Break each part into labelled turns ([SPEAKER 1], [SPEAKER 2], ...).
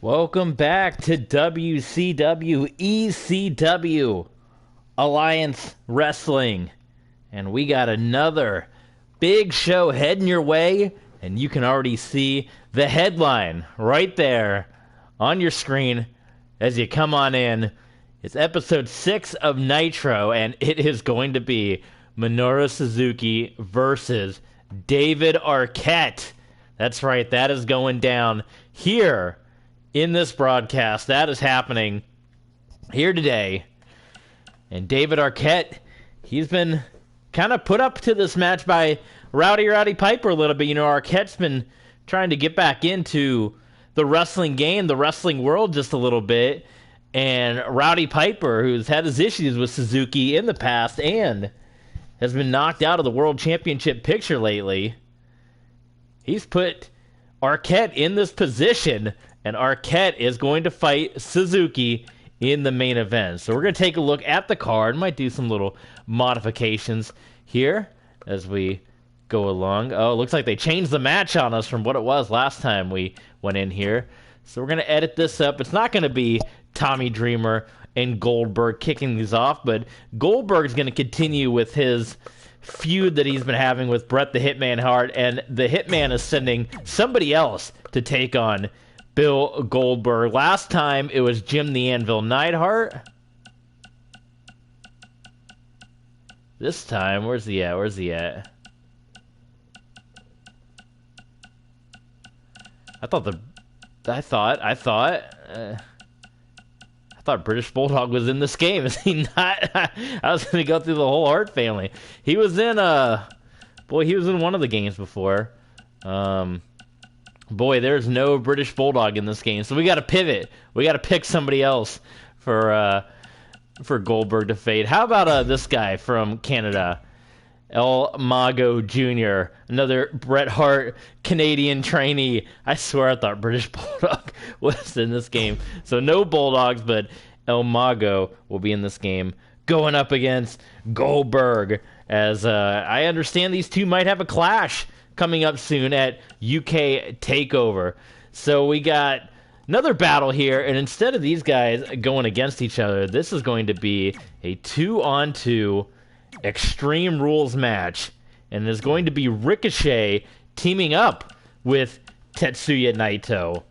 [SPEAKER 1] Welcome back to WCW ECW Alliance Wrestling. And we got another big show heading your way, and you can already see the headline right there on your screen as you come on in. It's episode 6 of Nitro, and it is going to be Minoru Suzuki versus David Arquette. That's right, that is going down here in this broadcast. That is happening here today. And David Arquette, he's been kind of put up to this match by Rowdy Piper a little bit. You know, Arquette's been trying to get back into the wrestling game, the wrestling world just a little bit. And Rowdy Piper, who's had his issues with Suzuki in the past and has been knocked out of the World Championship picture lately, he's put Arquette in this position, and Arquette is going to fight Suzuki in the main event. So we're going to take a look at the card. Might do some little modifications here as we go along. Oh, it looks like they changed the match on us from what it was last time we went in here. So we're going to edit this up. It's not going to be Tommy Dreamer and Goldberg kicking these off, but Goldberg's going to continue with his feud that he's been having with Bret the Hitman Hart, and the Hitman is sending somebody else to take on Bill Goldberg. Last time it was Jim the Anvil Neidhart. This time, where's he at? I thought British Bulldog was in this game. Is he not? I was going to go through the whole Hart family. He was in he was in one of the games before. There's no British Bulldog in this game, so we got to pivot. We got to pick somebody else for Goldberg to fade. How about this guy from Canada, El Mago Jr., another Bret Hart Canadian trainee. I swear I thought British Bulldog was in this game. So no Bulldogs, but El Mago will be in this game, going up against Goldberg, as I understand these two might have a clash coming up soon at UK TakeOver. So we got another battle here, and instead of these guys going against each other, this is going to be a 2-on-2 Extreme Rules match, and there's going to be Ricochet teaming up with Tetsuya Naito.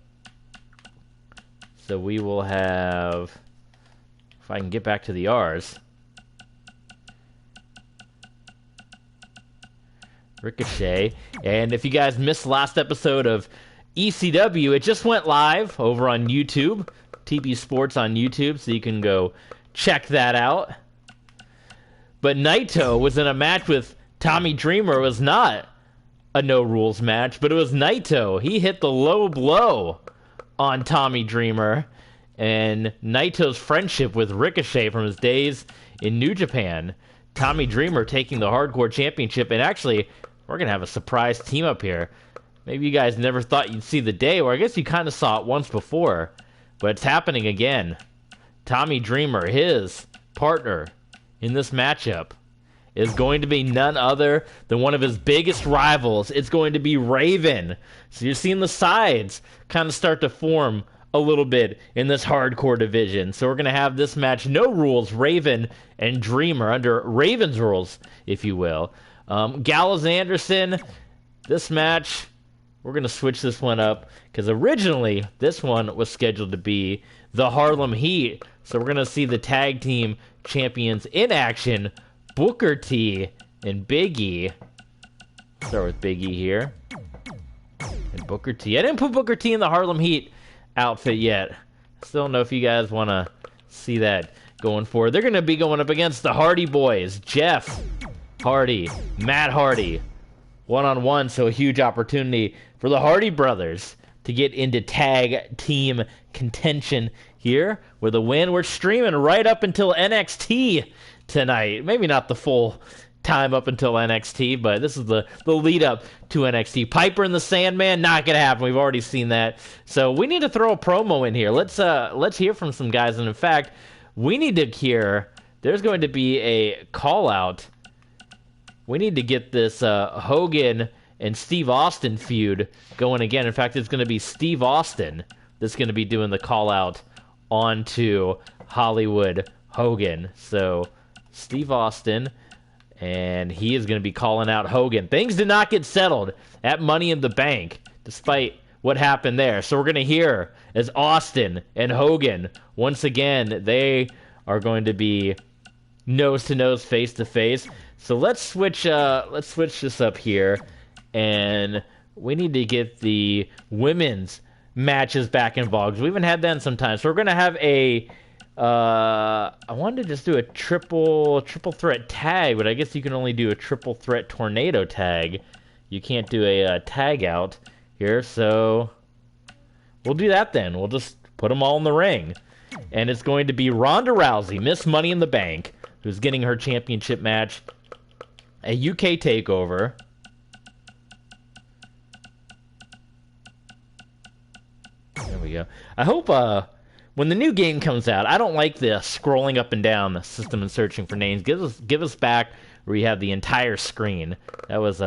[SPEAKER 1] So we will have, if I can get back to the R's, Ricochet. And if you guys missed the last episode of ECW, it just went live over on YouTube, TB Sports on YouTube, so you can go check that out. But Naito was in a match with Tommy Dreamer. It was not a no-rules match, but it was Naito. He hit the low blow on Tommy Dreamer, and Naito's friendship with Ricochet from his days in New Japan. Tommy Dreamer taking the Hardcore Championship, and actually, we're going to have a surprise team up here. Maybe you guys never thought you'd see the day, or I guess you kind of saw it once before, but it's happening again. Tommy Dreamer, his partner in this matchup, is going to be none other than one of his biggest rivals. It's going to be Raven. So you're seeing the sides kind of start to form a little bit in this hardcore division. So we're going to have this match, no rules, Raven and Dreamer, under Raven's rules, if you will. Gallows Anderson, this match, we're going to switch this one up, because originally this one was scheduled to be the Harlem Heat. So we're going to see the tag team champions in action, Booker T and Big E. Start with Big E here. And Booker T. I didn't put Booker T in the Harlem Heat outfit yet. Still don't know if you guys want to see that going forward. They're going to be going up against the Hardy Boys, Jeff Hardy, Matt Hardy, one-on-one. So a huge opportunity for the Hardy brothers to get into tag team contention here. With a win, we're streaming right up until NXT tonight. Maybe not the full time up until NXT, but this is the lead up to NXT. Piper and the Sandman, not gonna happen. We've already seen that. So we need to throw a promo in here. Let's hear from some guys. And in fact, we need to hear, there's going to be a call out. We need to get this Hogan and Steve Austin feud going again. In fact, it's going to be Steve Austin that's going to be doing the call out onto Hollywood Hogan. So Steve Austin, and he is going to be calling out Hogan. Things did not get settled at Money in the Bank, despite what happened there. So we're going to hear as Austin and Hogan, once again, they are going to be nose-to-nose, face-to-face. So let's switch this up here, and we need to get the women's matches back involved, because we haven't had that in some time. So we're going to have a I wanted to just do a triple threat tag, but I guess you can only do a triple threat tornado tag. You can't do a tag out here, so we'll do that then. We'll just put them all in the ring. And it's going to be Ronda Rousey, Miss Money in the Bank, who's getting her championship match, a UK takeover. There we go. I hope when the new game comes out, I don't like this scrolling up and down the system and searching for names. Give us back where you have the entire screen. That was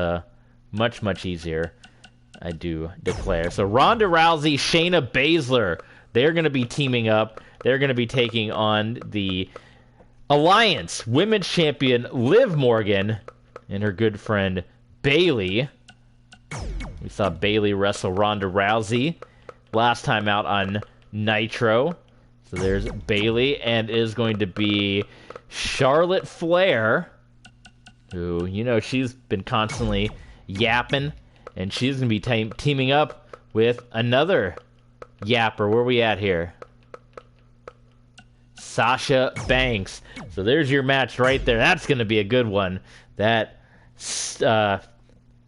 [SPEAKER 1] much easier, I do declare. So Ronda Rousey, Shayna Baszler, they're going to be teaming up. They're going to be taking on the Alliance Women's Champion Liv Morgan and her good friend Bayley. We saw Bayley wrestle Ronda Rousey last time out on Nitro. So there's Bayley, and it is going to be Charlotte Flair, who, you know, she's been constantly yapping, and she's going to be teaming up with another yapper. Where are we at here? Sasha Banks. So there's your match right there. That's going to be a good one. That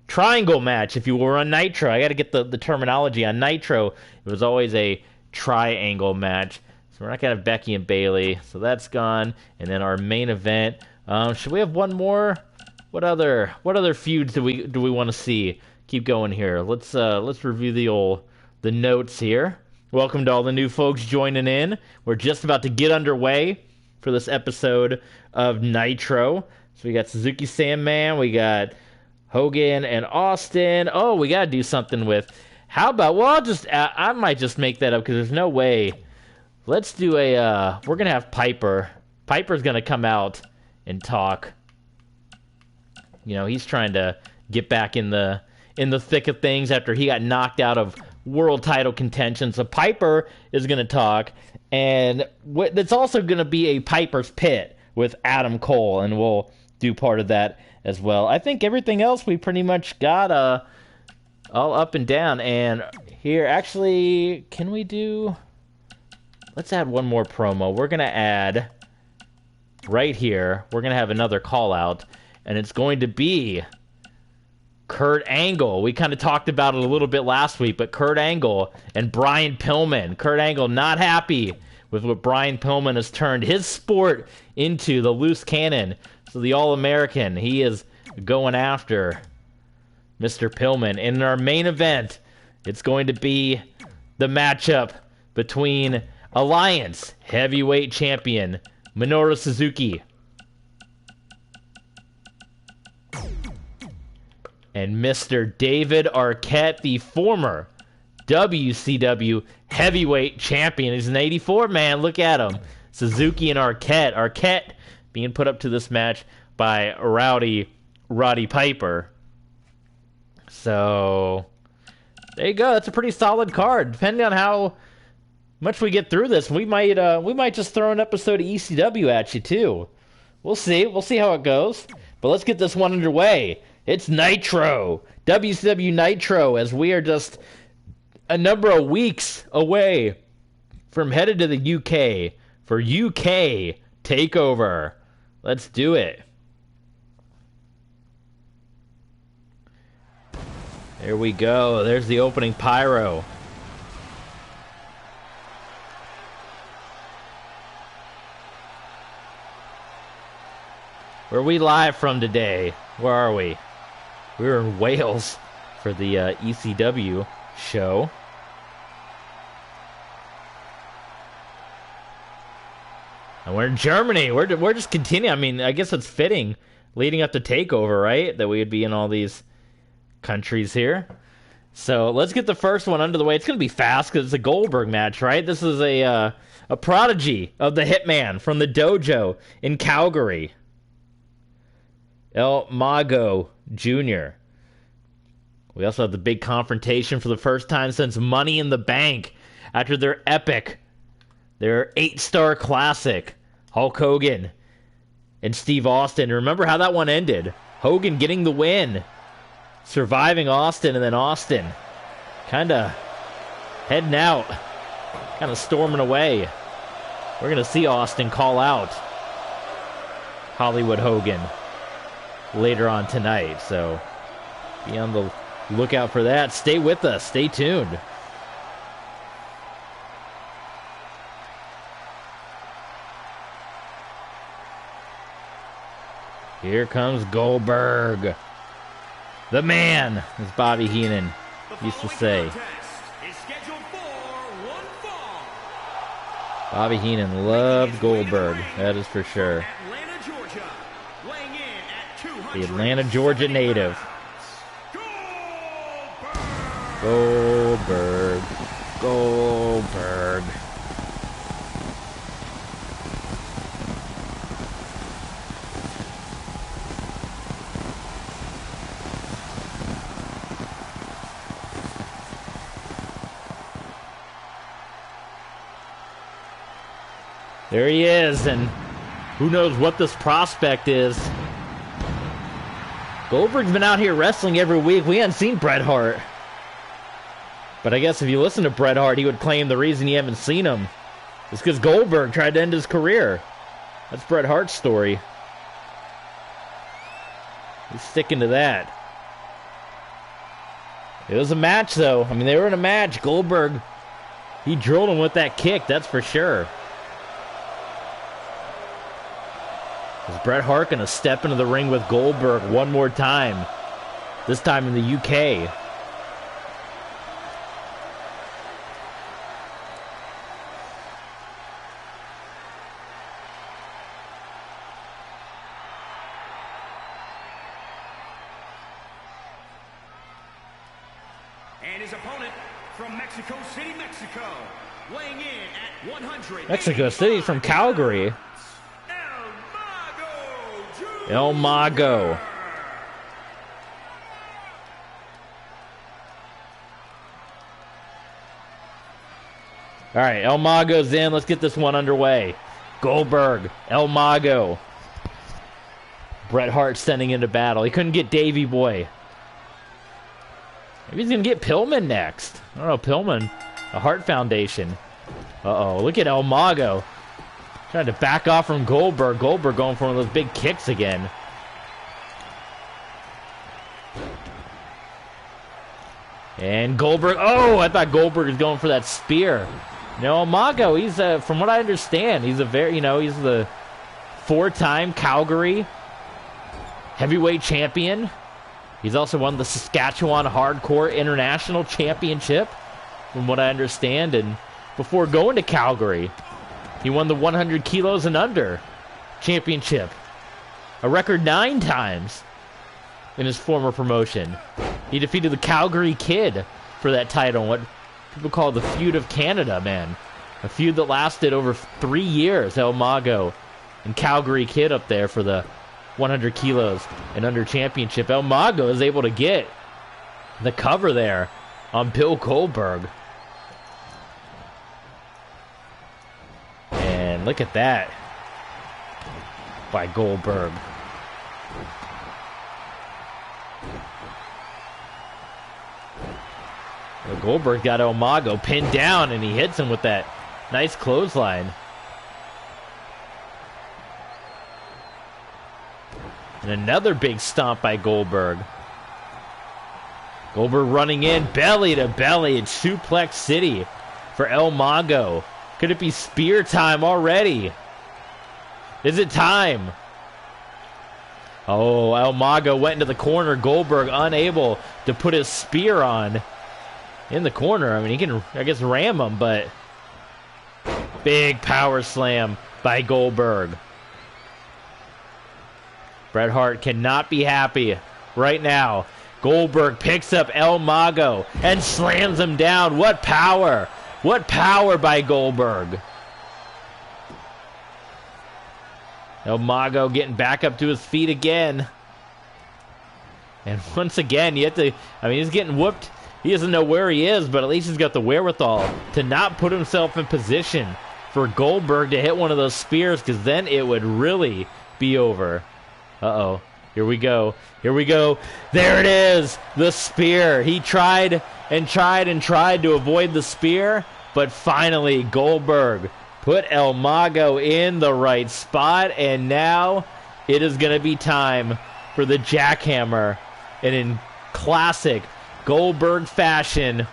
[SPEAKER 1] triangle match, if you were on Nitro. I got to get the terminology. On Nitro, it was always a triangle match. So we're not going to have Becky and Bayley. So that's gone. And then our main event. Should we have one more? What other feuds do we want to see? Keep going here. Let's review the notes here. Welcome to all the new folks joining in. We're just about to get underway for this episode of Nitro. So we got Suzuki Sandman, we got Hogan and Austin. Oh, we got to do something with... How about... Well, I might just make that up because there's no way. Let's do a... we're going to have Piper. Piper's going to come out and talk. You know, he's trying to get back in the thick of things after he got knocked out of world title contention. So Piper is going to talk, and it's also going to be a Piper's Pit with Adam Cole, and we'll do part of that as well. I think everything else we pretty much got all up and down. And here, actually, can we do... Let's add one more promo. We're going to add right here, we're going to have another call out, and it's going to be Kurt Angle. We kind of talked about it a little bit last week, but Kurt Angle and Brian Pillman. Kurt Angle not happy with what Brian Pillman has turned his sport into, the loose cannon. So the All-American, he is going after Mr. Pillman. And in our main event, it's going to be the matchup between Alliance Heavyweight Champion Minoru Suzuki and Mr. David Arquette, the former WCW Heavyweight Champion. He's an 84 man. Look at him. Suzuki and Arquette. Arquette being put up to this match by Roddy Piper. So there you go. That's a pretty solid card. Depending on how much we get through this, we might just throw an episode of ECW at you too. We'll see. We'll see how it goes. But let's get this one underway. It's Nitro, WCW Nitro, as we are just a number of weeks away from headed to the UK for UK TakeOver. Let's do it. There we go. There's the opening pyro. Where are we live from today? Where are we? We're in Wales for the ECW show. And we're in Germany. We're just continuing. I mean, I guess it's fitting, leading up to TakeOver, right? That we would be in all these countries here. So let's get the first one under the way. It's going to be fast because it's a Goldberg match, right? This is a prodigy of the Hitman from the dojo in Calgary. El Mago Jr. We also have the big confrontation for the first time since Money in the Bank after their 8-star classic. Hulk Hogan and Steve Austin. Remember how that one ended? Hogan getting the win, surviving Austin, and then Austin kind of heading out, kind of storming away. We're going to see Austin call out Hollywood Hogan later on tonight, so be on the lookout for that. Stay with us. Stay tuned. Here comes Goldberg. The man, as Bobby Heenan used to say. Bobby Heenan loved Goldberg, that is for sure. The Atlanta, Georgia native. Goldberg. Goldberg. There he is, and who knows what this prospect is. Goldberg's been out here wrestling every week. We hadn't seen Bret Hart. But I guess if you listen to Bret Hart, he would claim the reason you haven't seen him is because Goldberg tried to end his career. That's Bret Hart's story. He's sticking to that. It was a match, though. I mean, they were in a match. Goldberg, he drilled him with that kick, that's for sure. Is Bret Hart going to step into the ring with Goldberg one more time? This time in the UK.
[SPEAKER 2] And his opponent from Mexico City, Mexico, weighing in at 100.
[SPEAKER 1] Mexico City from Calgary. El Mago. All right, El Mago's in. Let's get this one underway. Goldberg, El Mago. Bret Hart sending into battle. He couldn't get Davey Boy. Maybe he's going to get Pillman next. I don't know, Pillman. The Hart Foundation. Uh-oh, look at El Mago. Trying to back off from Goldberg. Goldberg going for one of those big kicks again. And Goldberg. Oh, I thought Goldberg was going for that spear. No, Mago, he's, from what I understand, he's a very, he's the 4-time Calgary heavyweight champion. He's also won the Saskatchewan Hardcore International Championship, from what I understand. And before going to Calgary, he won the 100 kilos and under championship. A record 9 times in his former promotion. He defeated the Calgary Kid for that title. What people call the feud of Canada, man. A feud that lasted over 3 years. El Mago and Calgary Kid up there for the 100 kilos and under championship. El Mago is able to get the cover there on Bill Goldberg. And look at that by Goldberg. Well, Goldberg got El Mago pinned down, and he hits him with that nice clothesline. And another big stomp by Goldberg. Goldberg running in, belly to belly in Suplex City for El Mago. Could it be spear time already? Is it time? Oh, El Mago went into the corner. Goldberg unable to put his spear on in the corner. I mean, he can, I guess, ram him, but big power slam by Goldberg. Bret Hart cannot be happy right now. Goldberg picks up El Mago and slams him down. What power! What power by Goldberg! El Mago getting back up to his feet again. And once again, you have to... I mean, he's getting whooped. He doesn't know where he is, but at least he's got the wherewithal to not put himself in position for Goldberg to hit one of those spears, because then it would really be over. Uh-oh. Here we go. Here we go. There it is. The spear. He tried and tried and tried to avoid the spear, but finally Goldberg put El Mago in the right spot, and now it is going to be time for the jackhammer. And in classic Goldberg fashion,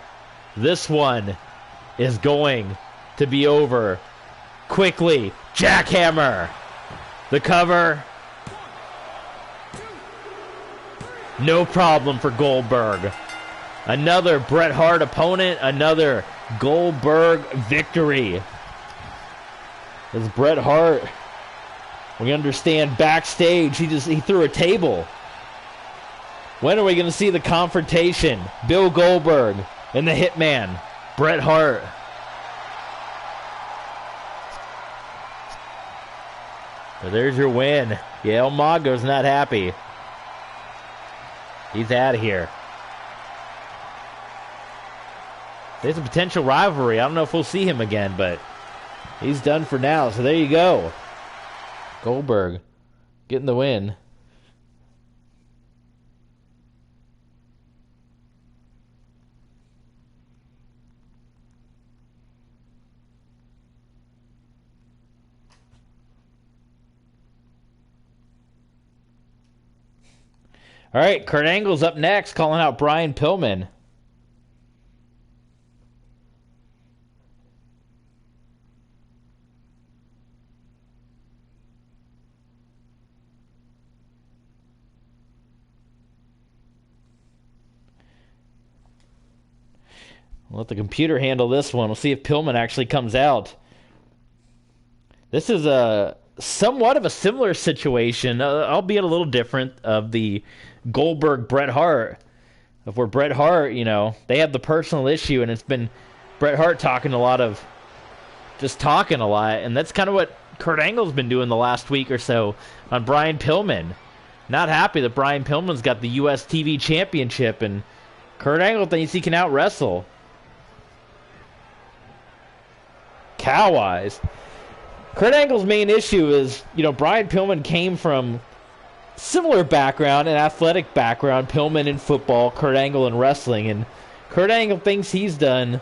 [SPEAKER 1] this one is going to be over quickly. Jackhammer. The cover. No problem for Goldberg. Another Bret Hart opponent, another Goldberg victory. As Bret Hart, we understand backstage, he threw a table. When are we going to see the confrontation? Bill Goldberg and the Hitman, Bret Hart. So there's your win. Yeah, El Mago's not happy. He's out of here. There's a potential rivalry. I don't know if we'll see him again, but he's done for now. So there you go. Goldberg getting the win. All right, Kurt Angle's up next, calling out Brian Pillman. We'll let the computer handle this one. We'll see if Pillman actually comes out. This is a somewhat of a similar situation, albeit a little different, of the Goldberg Bret Hart, of where Bret Hart, you know, they have the personal issue, and it's been Bret Hart talking a lot, and that's kind of what Kurt Angle's been doing the last week or so on Brian Pillman. Not happy that Brian Pillman's got the U.S. TV Championship, and Kurt Angle thinks he can out-wrestle. Cow-wise. Kurt Angle's main issue is, you know, Brian Pillman came from similar background, an athletic background, Pillman in football, Kurt Angle in wrestling, and Kurt Angle thinks he's done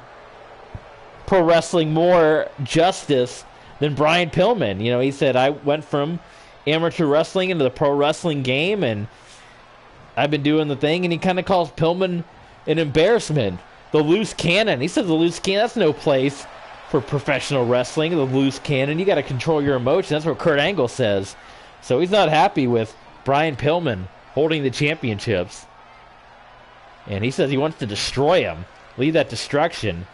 [SPEAKER 1] pro wrestling more justice than Brian Pillman. You know, he said, I went from amateur wrestling into the pro wrestling game, and I've been doing the thing, and he kind of calls Pillman an embarrassment. The loose cannon. He says the loose cannon, that's no place for professional wrestling, the loose cannon. You got to control your emotions. That's what Kurt Angle says. So he's not happy with Brian Pillman holding the championships. And he says he wants to destroy him. Lead that destruction.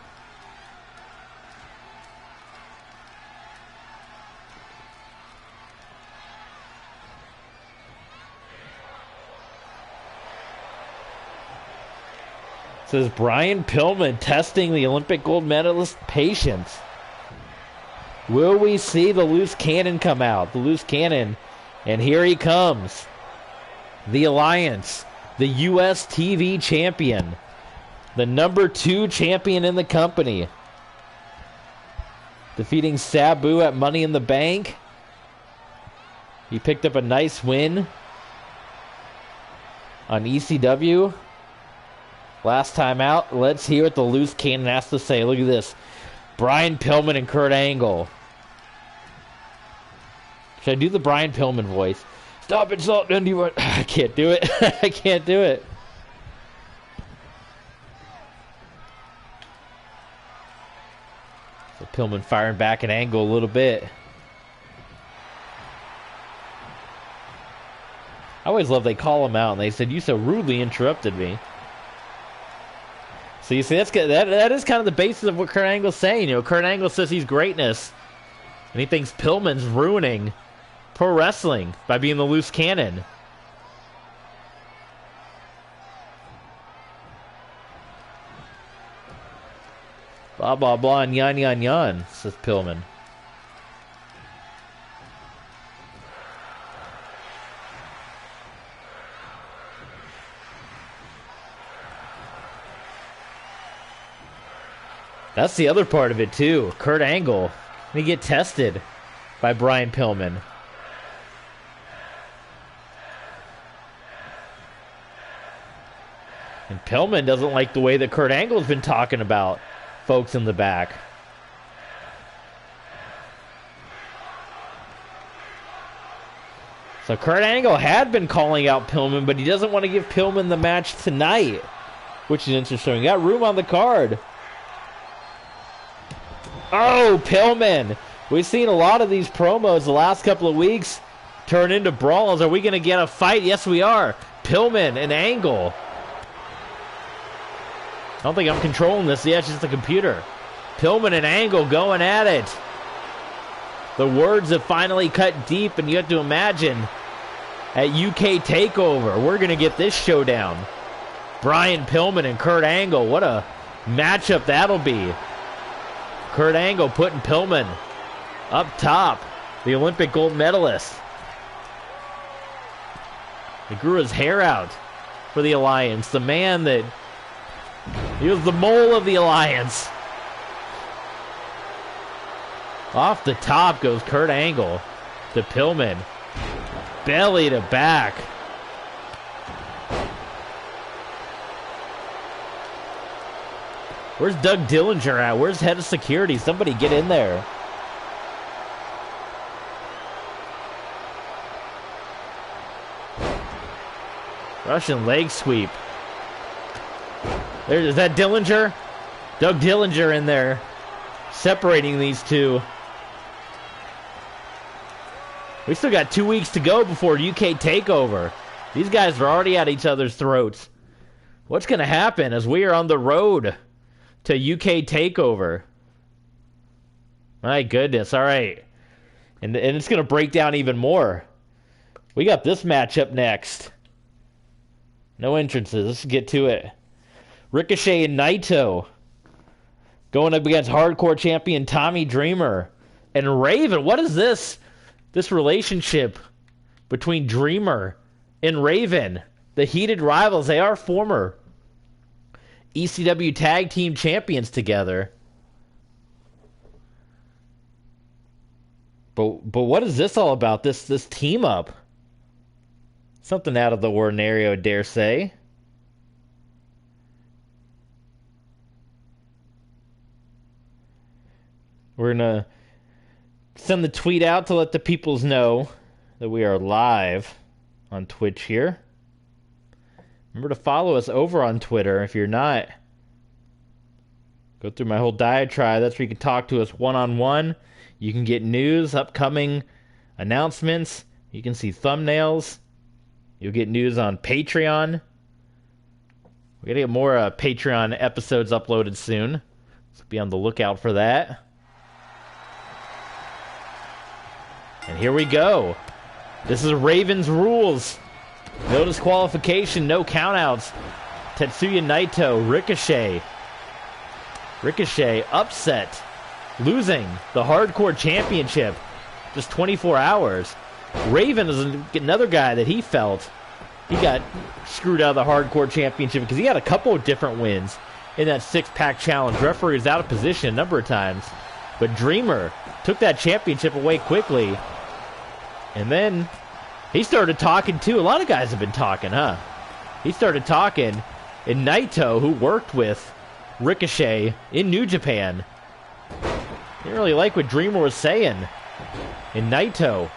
[SPEAKER 1] Says Brian Pillman testing the Olympic gold medalist patience. Will we see the loose cannon come out? The loose cannon. And here he comes. The Alliance. The U.S. TV champion. The number 2 champion in the company. Defeating Sabu at Money in the Bank. He picked up a nice win on ECW. Last time out, let's hear what the loose cannon has to say. Look at this. Brian Pillman and Kurt Angle. Should I do the Brian Pillman voice? Stop insulting anyone. I can't do it. I can't do it. So Pillman firing back at Angle a little bit. I always love they call him out and they said, you so rudely interrupted me. So you see, that is kind of the basis of what Kurt Angle's saying. You know, Kurt Angle says he's greatness, and he thinks Pillman's ruining pro wrestling by being the loose cannon. Blah, blah, blah, and yan, yan, yan, says Pillman. That's the other part of it, too. Kurt Angle. He get tested by Brian Pillman. And Pillman doesn't like the way that Kurt Angle's been talking about folks in the back. So Kurt Angle had been calling out Pillman, but he doesn't want to give Pillman the match tonight, which is interesting. Got room on the card. Oh, Pillman. We've seen a lot of these promos the last couple of weeks turn into brawls. Are we going to get a fight? Yes, we are. Pillman and Angle. I don't think I'm controlling this. Yeah, it's just the computer. Pillman and Angle going at it. The words have finally cut deep, and you have to imagine at UK TakeOver, we're going to get this showdown. Brian Pillman and Kurt Angle. What a matchup that'll be. Kurt Angle putting Pillman up top, the Olympic gold medalist. He grew his hair out for the Alliance. The man that... he was the mole of the Alliance. Off the top goes Kurt Angle to Pillman. Belly to back. Where's Doug Dillinger at? Where's head of security? Somebody get in there. Russian leg sweep. Is that Dillinger? Doug Dillinger in there. Separating these two. We still got 2 weeks to go before UK TakeOver. These guys are already at each other's throats. What's going to happen as we are on the road to UK TakeOver? My goodness, all right. And it's going to break down even more. We got this matchup next. No entrances. Let's get to it. Ricochet and Naito going up against hardcore champion Tommy Dreamer and Raven. What is this? This relationship between Dreamer and Raven. The heated rivals. They are former ECW tag team champions together. But what is this all about? This team up? Something out of the ordinary, I would dare say. We're going to send the tweet out to let the peoples know that we are live on Twitch here. Remember to follow us over on Twitter if you're not. Go through my whole diatribe. That's where you can talk to us one-on-one. You can get news, upcoming announcements. You can see thumbnails. You'll get news on Patreon. We're going to get more Patreon episodes uploaded soon. So be on the lookout for that. And here we go. This is Raven's rules. No disqualification, no countouts. Tetsuya Naito, Ricochet. Ricochet upset, losing the Hardcore Championship. Just 24 hours. Raven is another guy that he felt he got screwed out of the Hardcore Championship because he had a couple of different wins in that six-pack challenge. Referee was out of position a number of times. But Dreamer took that championship away quickly. And then he started talking too. A lot of guys have been talking, huh? He started talking. And Naito, who worked with Ricochet in New Japan, didn't really like what Dreamer was saying. And Naito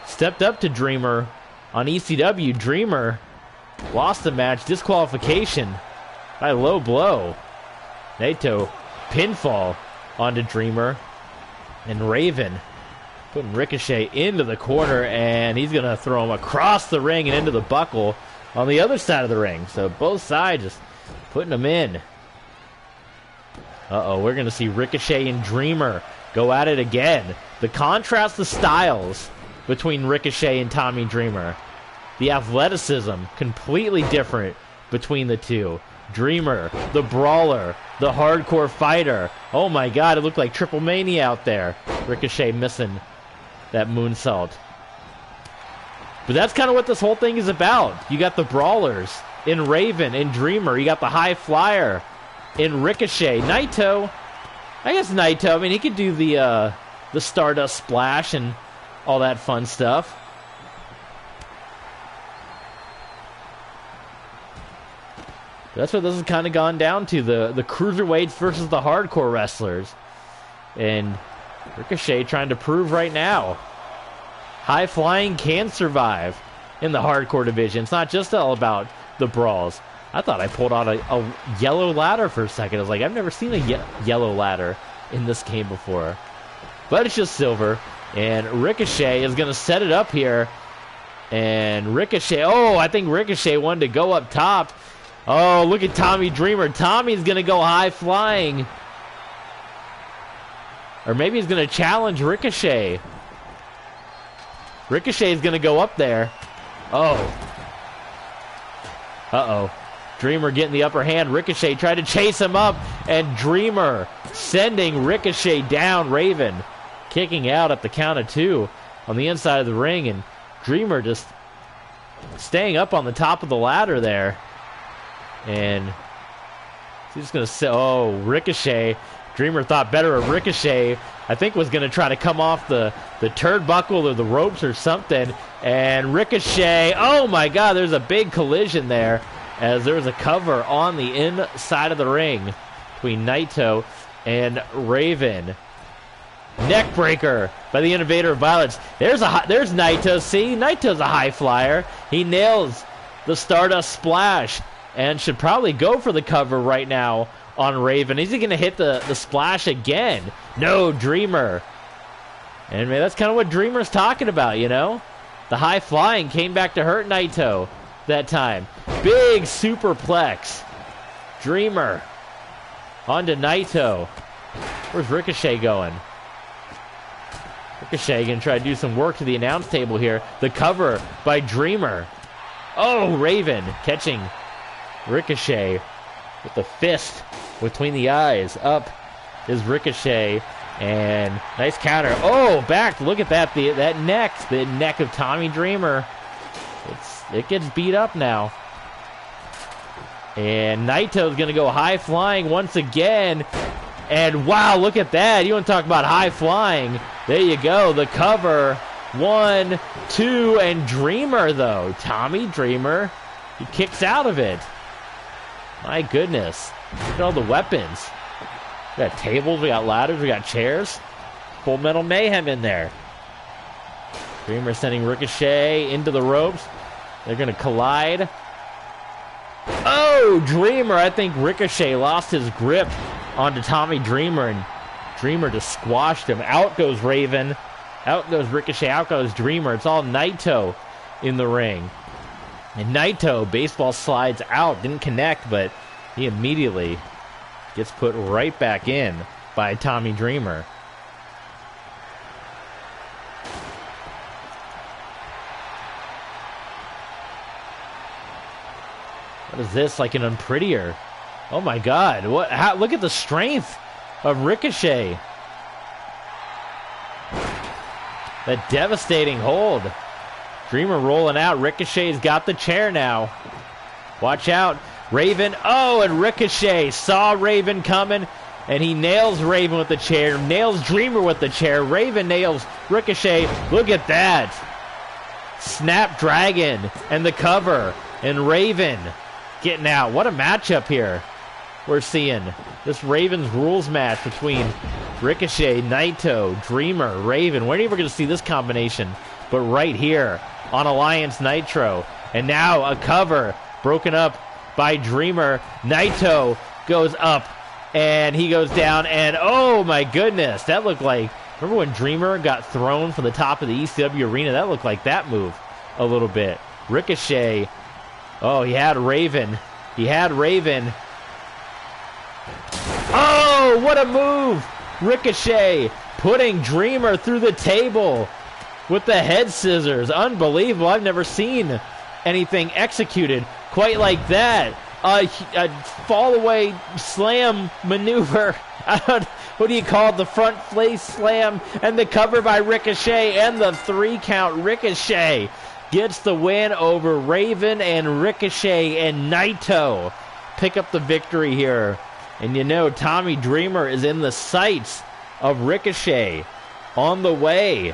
[SPEAKER 1] stepped up to Dreamer on ECW. Dreamer lost the match. Disqualification by low blow. Naito pinfall onto Dreamer. And Raven putting Ricochet into the corner, and he's going to throw him across the ring and into the buckle on the other side of the ring. So both sides just putting them in. Uh-oh, we're going to see Ricochet and Dreamer go at it again. The contrast of styles between Ricochet and Tommy Dreamer. The athleticism completely different between the two. Dreamer, the brawler, the hardcore fighter. Oh my God, it looked like Triple Mania out there. Ricochet missing that moonsault. But that's kind of what this whole thing is about. You got the brawlers in Raven, in Dreamer. You got the high flyer in Ricochet. Naito, I guess Naito, I mean, he could do the Stardust Splash and all that fun stuff. That's what this has kind of gone down to, the cruiserweights versus the hardcore wrestlers. And Ricochet trying to prove right now, high flying can survive in the hardcore division. It's not just all about the brawls. I thought I pulled out a yellow ladder for a second. I was like, I've never seen a yellow ladder in this game before. But it's just silver. And Ricochet is going to set it up here. And Ricochet, oh, I think Ricochet wanted to go up top. Oh, look at Tommy Dreamer. Tommy's going to go high flying. Or maybe he's going to challenge Ricochet. Ricochet's going to go up there. Oh. Uh-oh. Dreamer getting the upper hand. Ricochet tried to chase him up. And Dreamer sending Ricochet down. Raven kicking out at the count of 2 on the inside of the ring. And Dreamer just staying up on the top of the ladder there. And he's just going to say, oh, Ricochet. Dreamer thought better of Ricochet. I think was going to try to come off the turnbuckle or the ropes or something. And Ricochet, oh my God, there's a big collision there as there was a cover on the inside of the ring between Naito and Raven. Neckbreaker by the Innovator of Violence. There's Naito. See, Naito's a high flyer. He nails the Stardust Splash and should probably go for the cover right now on Raven. Is he going to hit the splash again? No, Dreamer. And man, that's kind of what Dreamer's talking about, you know? The high flying came back to hurt Naito that time. Big superplex. Dreamer onto Naito. Where's Ricochet going? Ricochet going to try to do some work to the announce table here. The cover by Dreamer. Oh, Raven catching Ricochet with the fist between the eyes. Up is Ricochet, and nice counter. Oh, back! Look at that! The neck of Tommy Dreamer. It gets beat up now. And Naito's gonna go high flying once again. And wow, look at that! You want to talk about high flying? There you go. The cover. 1, 2, and Dreamer though. Tommy Dreamer, he kicks out of it. My goodness. Look at all the weapons. We got tables, we got ladders, we got chairs. Full Metal Mayhem in there. Dreamer sending Ricochet into the ropes. They're going to collide. Oh, Dreamer. I think Ricochet lost his grip onto Tommy Dreamer, and Dreamer just squashed him. Out goes Raven. Out goes Ricochet. Out goes Dreamer. It's all Naito in the ring. And Naito, baseball slides out, didn't connect, but he immediately gets put right back in by Tommy Dreamer. What is this, like an unprettier? Oh my God, look at the strength of Ricochet. That devastating hold. Dreamer rolling out. Ricochet's got the chair now. Watch out. Raven. Oh, and Ricochet saw Raven coming, and he nails Raven with the chair. Nails Dreamer with the chair. Raven nails Ricochet. Look at that. Snapdragon and the cover. And Raven getting out. What a matchup here we're seeing. This Raven's Rules match between Ricochet, Naito, Dreamer, Raven. We're never going to see this combination, but right here on Alliance Nitro. And now a cover broken up by Dreamer. Naito goes up and he goes down, and oh my goodness, that looked like, remember when Dreamer got thrown from the top of the ECW arena? That looked like that move a little bit. Ricochet, oh, he had Raven. Oh, what a move! Ricochet putting Dreamer through the table with the head scissors. Unbelievable. I've never seen anything executed quite like that. a fall away slam maneuver. What do you call it? The front face slam and the cover by Ricochet and the 3 count. Ricochet gets the win over Raven and Ricochet, and Naito pick up the victory here. And you know, Tommy Dreamer is in the sights of Ricochet on the way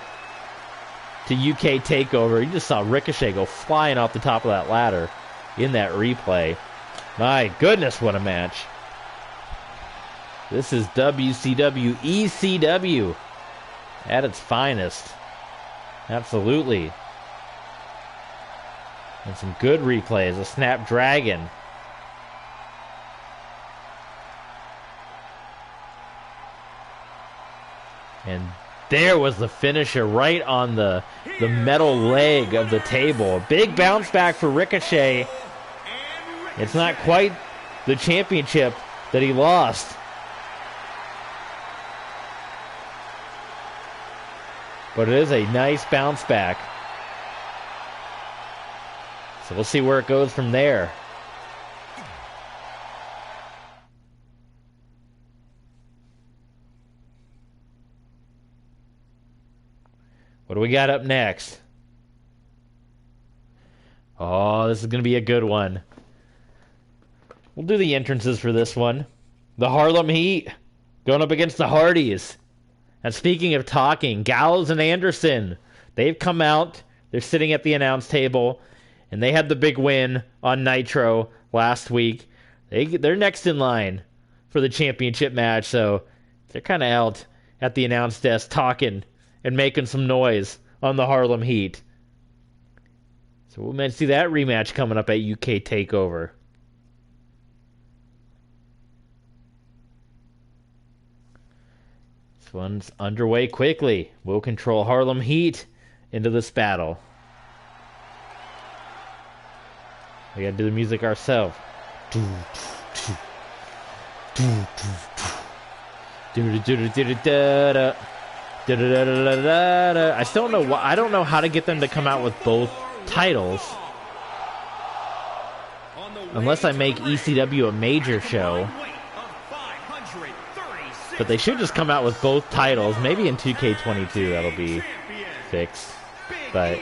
[SPEAKER 1] to UK TakeOver. You just saw Ricochet go flying off the top of that ladder in that replay. My goodness, what a match. This is WCW ECW at its finest. Absolutely. And some good replays. A Snapdragon. And there was the finisher right on the metal leg of the table. Big bounce back for Ricochet. It's not quite the championship that he lost. But it is a nice bounce back. So we'll see where it goes from there. What do we got up next? Oh, this is going to be a good one. We'll do the entrances for this one. The Harlem Heat going up against the Hardys. And speaking of talking, Gallows and Anderson, they've come out. They're sitting at the announce table, and they had the big win on Nitro last week. They're next in line for the championship match, so they're kind of out at the announce desk talking and making some noise on the Harlem Heat. So we might see that rematch coming up at UK TakeOver. This one's underway quickly. We'll control Harlem Heat into this battle. We gotta do the music ourselves. I still don't know why. I don't know how to get them to come out with both titles, unless I make ECW a major show. But they should just come out with both titles. Maybe in 2K22 that'll be fixed. But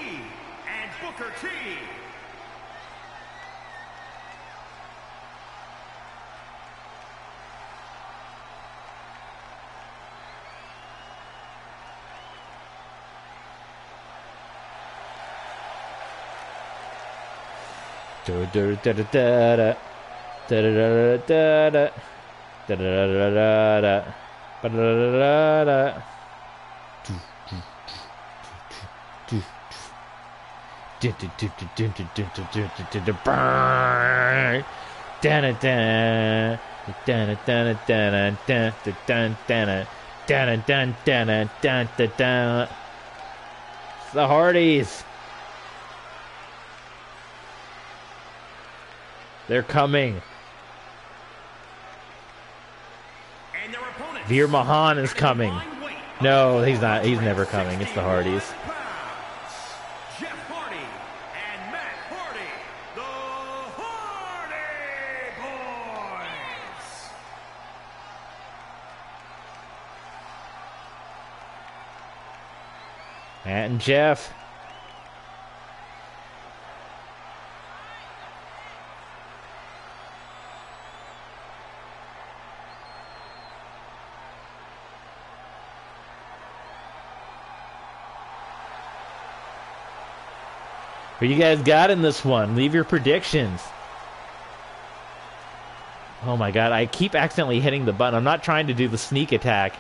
[SPEAKER 1] the Hardys. They're coming. Veer Mahan is coming. No, he's not. He's never coming. It's the Hardys.
[SPEAKER 2] Jeff Hardy and Matt Hardy, the Hardy Boys.
[SPEAKER 1] Matt and Jeff. Who you guys got in this one? Leave your predictions. Oh my god, I keep accidentally hitting the button. I'm not trying to do the sneak attack.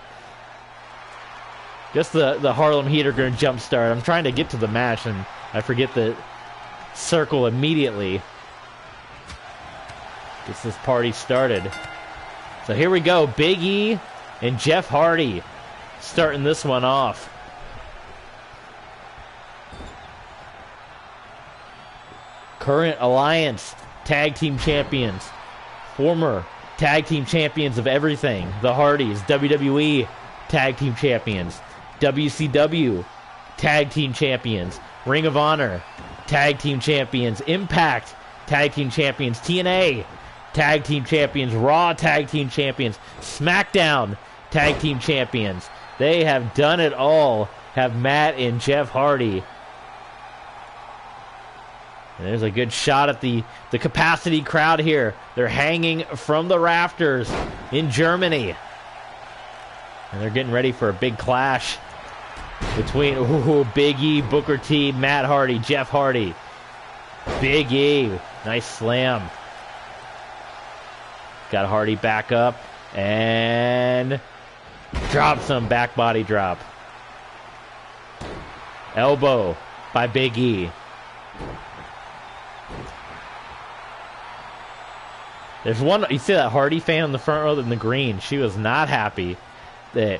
[SPEAKER 1] Just the Harlem Heat are going to jump start. I'm trying to get to the match and I forget the circle immediately. Gets this party started. So here we go. Big E and Jeff Hardy starting this one off. Current Alliance Tag Team Champions. Former Tag Team Champions of everything. The Hardys. WWE Tag Team Champions. WCW Tag Team Champions. Ring of Honor Tag Team Champions. Impact Tag Team Champions. TNA Tag Team Champions, Raw Tag Team Champions, SmackDown Tag Team Champions. They have done it all, have Matt and Jeff Hardy. And there's a good shot at the capacity crowd here. They're hanging from the rafters in Germany. And they're getting ready for a big clash between Big E, Booker T, Matt Hardy, Jeff Hardy. Big E, nice slam. Got Hardy back up and drops him, back body drop. Elbow by Big E. There's one, you see that Hardy fan in the front row in the green. She was not happy that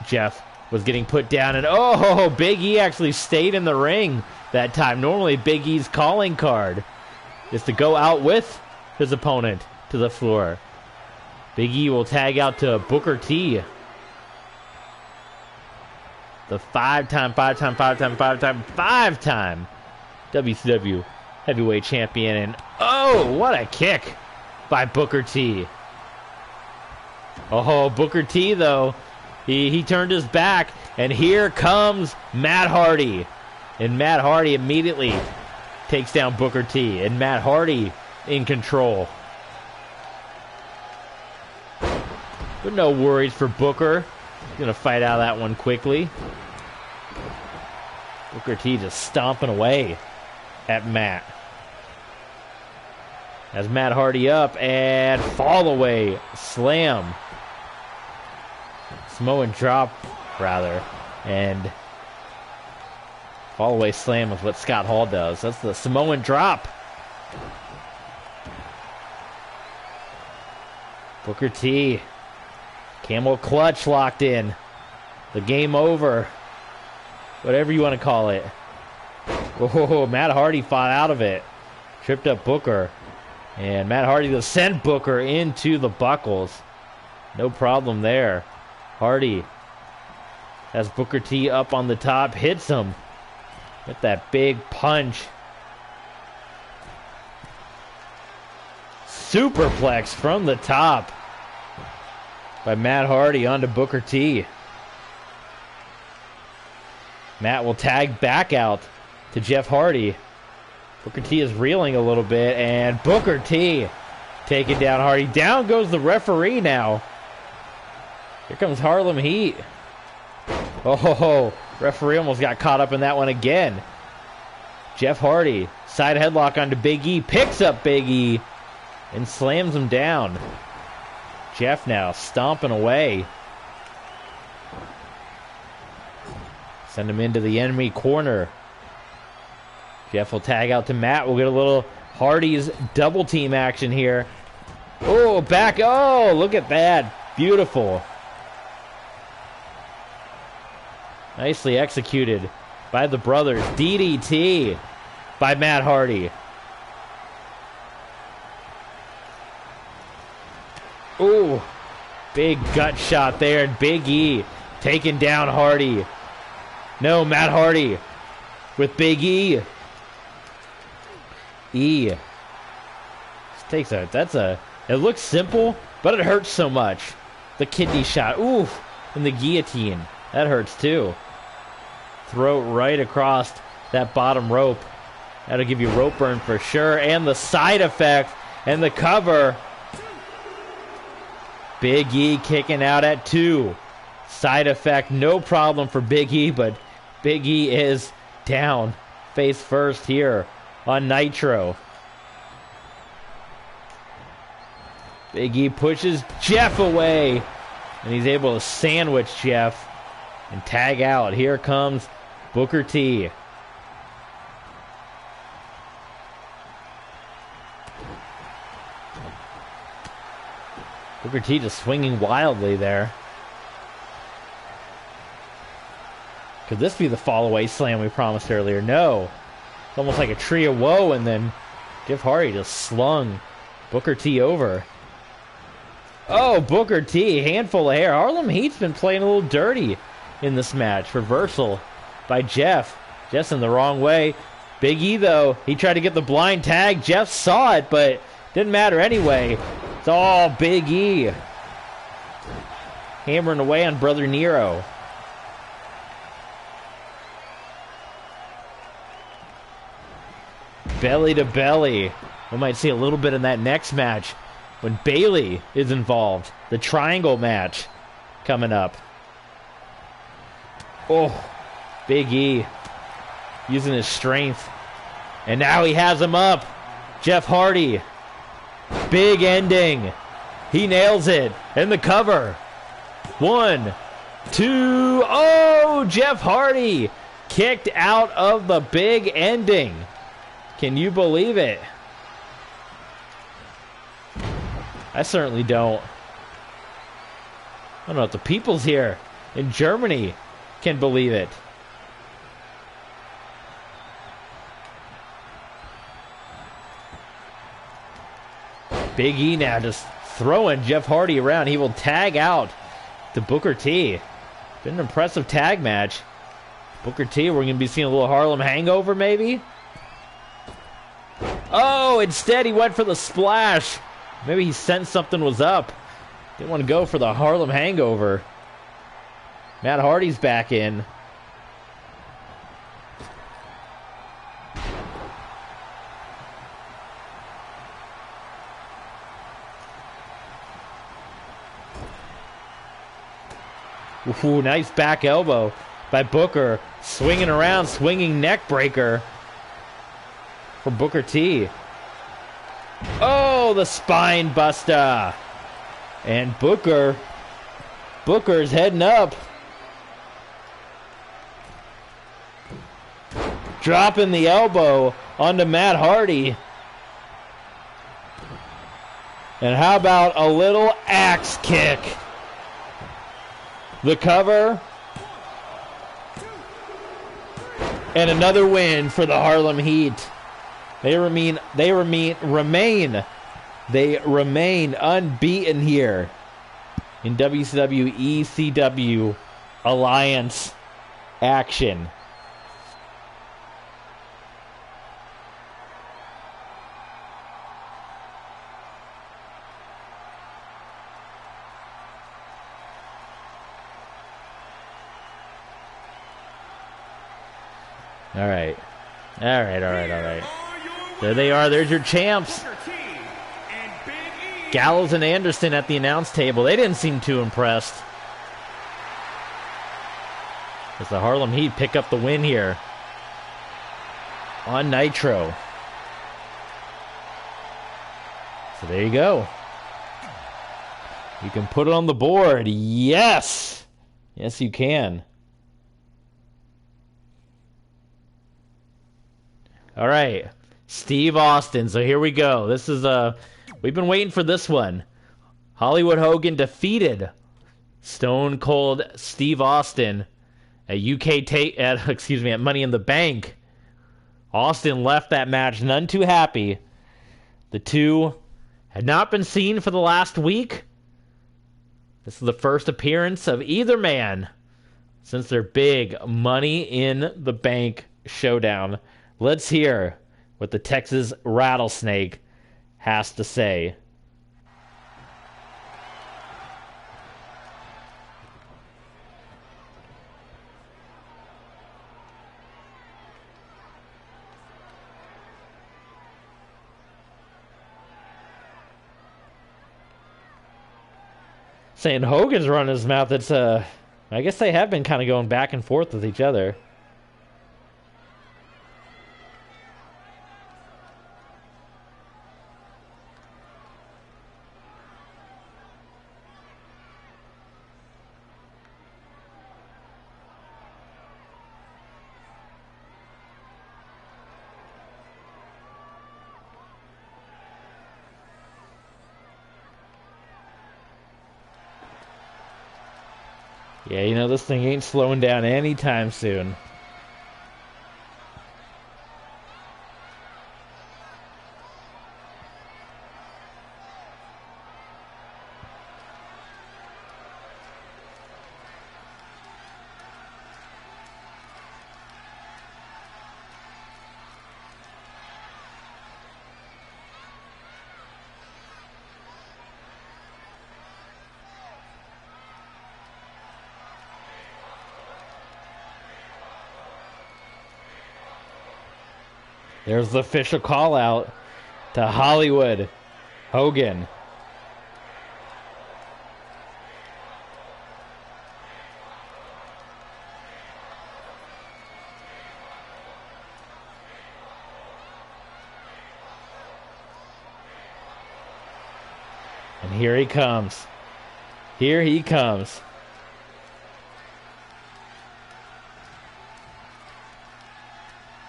[SPEAKER 1] Jeff was getting put down. And Big E actually stayed in the ring that time. Normally Big E's calling card is to go out with his opponent to the floor. Big E will tag out to Booker T. The five-time WCW heavyweight champion. And what a kick by Booker T. Booker T, though, he turned his back, and here comes Matt Hardy. And Matt Hardy immediately takes down Booker T. And Matt Hardy in control. But no worries for Booker. He's going to fight out of that one quickly. Booker T just stomping away at Matt. Has Matt Hardy up and fall away slam. Samoan drop, rather. And fall away slam is what Scott Hall does. That's the Samoan drop. Booker T. Camel clutch locked in. The game over. Whatever you want to call it. Matt Hardy fought out of it. Tripped up Booker. And Matt Hardy will send Booker into the buckles. No problem there. Hardy has Booker T up on the top. Hits him with that big punch. Superplex from the top by Matt Hardy onto Booker T. Matt will tag back out to Jeff Hardy. Booker T is reeling a little bit, and Booker T taking down Hardy. Down goes the referee now. Here comes Harlem Heat. Referee almost got caught up in that one again. Jeff Hardy, side headlock onto Big E, picks up Big E, and slams him down. Jeff now stomping away. Send him into the enemy corner. Jeff will tag out to Matt. We'll get a little Hardy's double team action here. Back. Look at that. Beautiful. Nicely executed by the brothers. DDT by Matt Hardy. Big gut shot there. And Big E taking down Hardy. No, Matt Hardy with Big E. It looks simple, but it hurts so much. The kidney shot. And the guillotine. That hurts too. Throat right across that bottom rope. That'll give you rope burn for sure. And the side effect and the cover. Big E kicking out at 2. Side effect, no problem for Big E, but Big E is down face first here on Nitro. Big E pushes Jeff away, and he's able to sandwich Jeff and tag out. Here comes Booker T. Booker T just swinging wildly there. Could this be the fall away slam we promised earlier? No. It's almost like a tree of woe, and then Jeff Hardy just slung Booker T over. Booker T, handful of hair. Harlem Heat's been playing a little dirty in this match. Reversal by Jeff. Jeff's in the wrong way. Big E, though, he tried to get the blind tag. Jeff saw it, but Didn't matter anyway. It's all Big E. Hammering away on Brother Nero. Belly to belly. We might see a little bit in that next match when Bayley is involved. The triangle match coming up. Oh, Big E using his strength. And now he has him up. Jeff Hardy. Big ending. He nails it. And the cover. 1, 2. Oh, Jeff Hardy kicked out of the big ending. Can you believe it? I certainly don't. I don't know if the peoples here in Germany can believe it. Big E now just throwing Jeff Hardy around. He will tag out to Booker T. Been an impressive tag match. Booker T, we're going to be seeing a little Harlem Hangover maybe? Oh, instead he went for the splash. Maybe he sensed something was up. Didn't want to go for the Harlem Hangover. Matt Hardy's back in. Ooh, nice back elbow by Booker. Swinging around, swinging neck breaker for Booker T. Oh, the spine buster. And Booker's heading up. Dropping the elbow onto Matt Hardy. And how about a little axe kick? The cover. And another win for the Harlem Heat. They remain unbeaten here in WCW ECW Alliance action. All right. There they are. There's your champs. Gallows and Anderson at the announce table. They didn't seem too impressed. As the Harlem Heat pick up the win here on Nitro. So there you go. You can put it on the board. Yes! Yes, you can. All right. Steve Austin. So here we go. This is we've been waiting for this one. Hollywood Hogan defeated Stone Cold Steve Austin at at Money in the Bank. Austin left that match none too happy. The two had not been seen for the last week. This is the first appearance of either man since their big Money in the Bank showdown. Let's hear what the Texas Rattlesnake has to say. Saying Hogan's running his mouth. It's I guess they have been kind of going back and forth with each other. Yeah, you know, this thing ain't slowing down anytime soon. There's the official call out to Hollywood Hogan. And here he comes. Here he comes.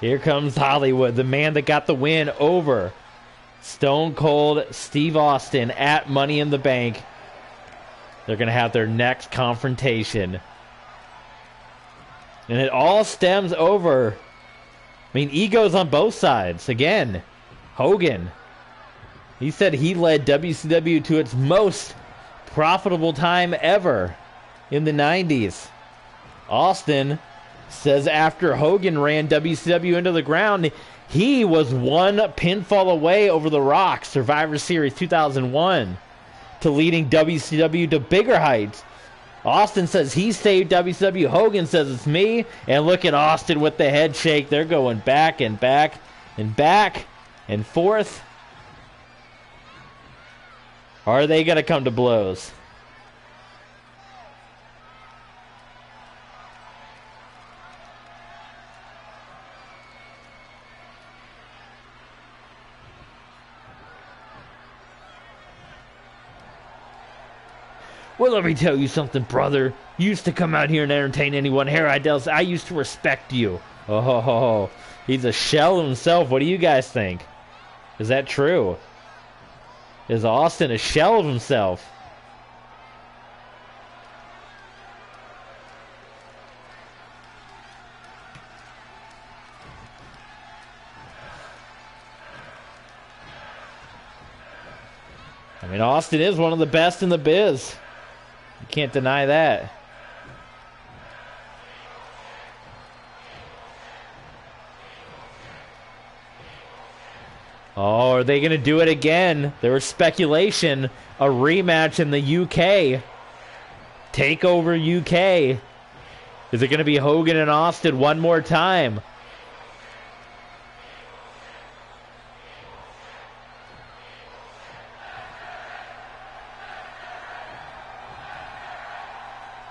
[SPEAKER 1] Here comes Hollywood, the man that got the win over Stone Cold Steve Austin at Money in the Bank. They're going to have their next confrontation. And it all stems over, I mean, egos on both sides. Again, Hogan. He said he led WCW to its most profitable time ever in the 90s. Austin says after Hogan ran WCW into the ground, he was one pinfall away over The Rock, Survivor Series 2001, to leading WCW to bigger heights. Austin says he saved WCW. Hogan says it's me. And look at Austin with the head shake. They're going back and back and back and forth. Are they going to come to blows? Well, let me tell you something, brother. You used to come out here and entertain anyone. Here, I used to respect you. Oh, he's a shell of himself. What do you guys think? Is that true? Is Austin a shell of himself? I mean, Austin is one of the best in the biz. You can't deny that. Oh, are they going to do it again? There was speculation, a rematch in the UK. Takeover UK. Is it going to be Hogan and Austin one more time?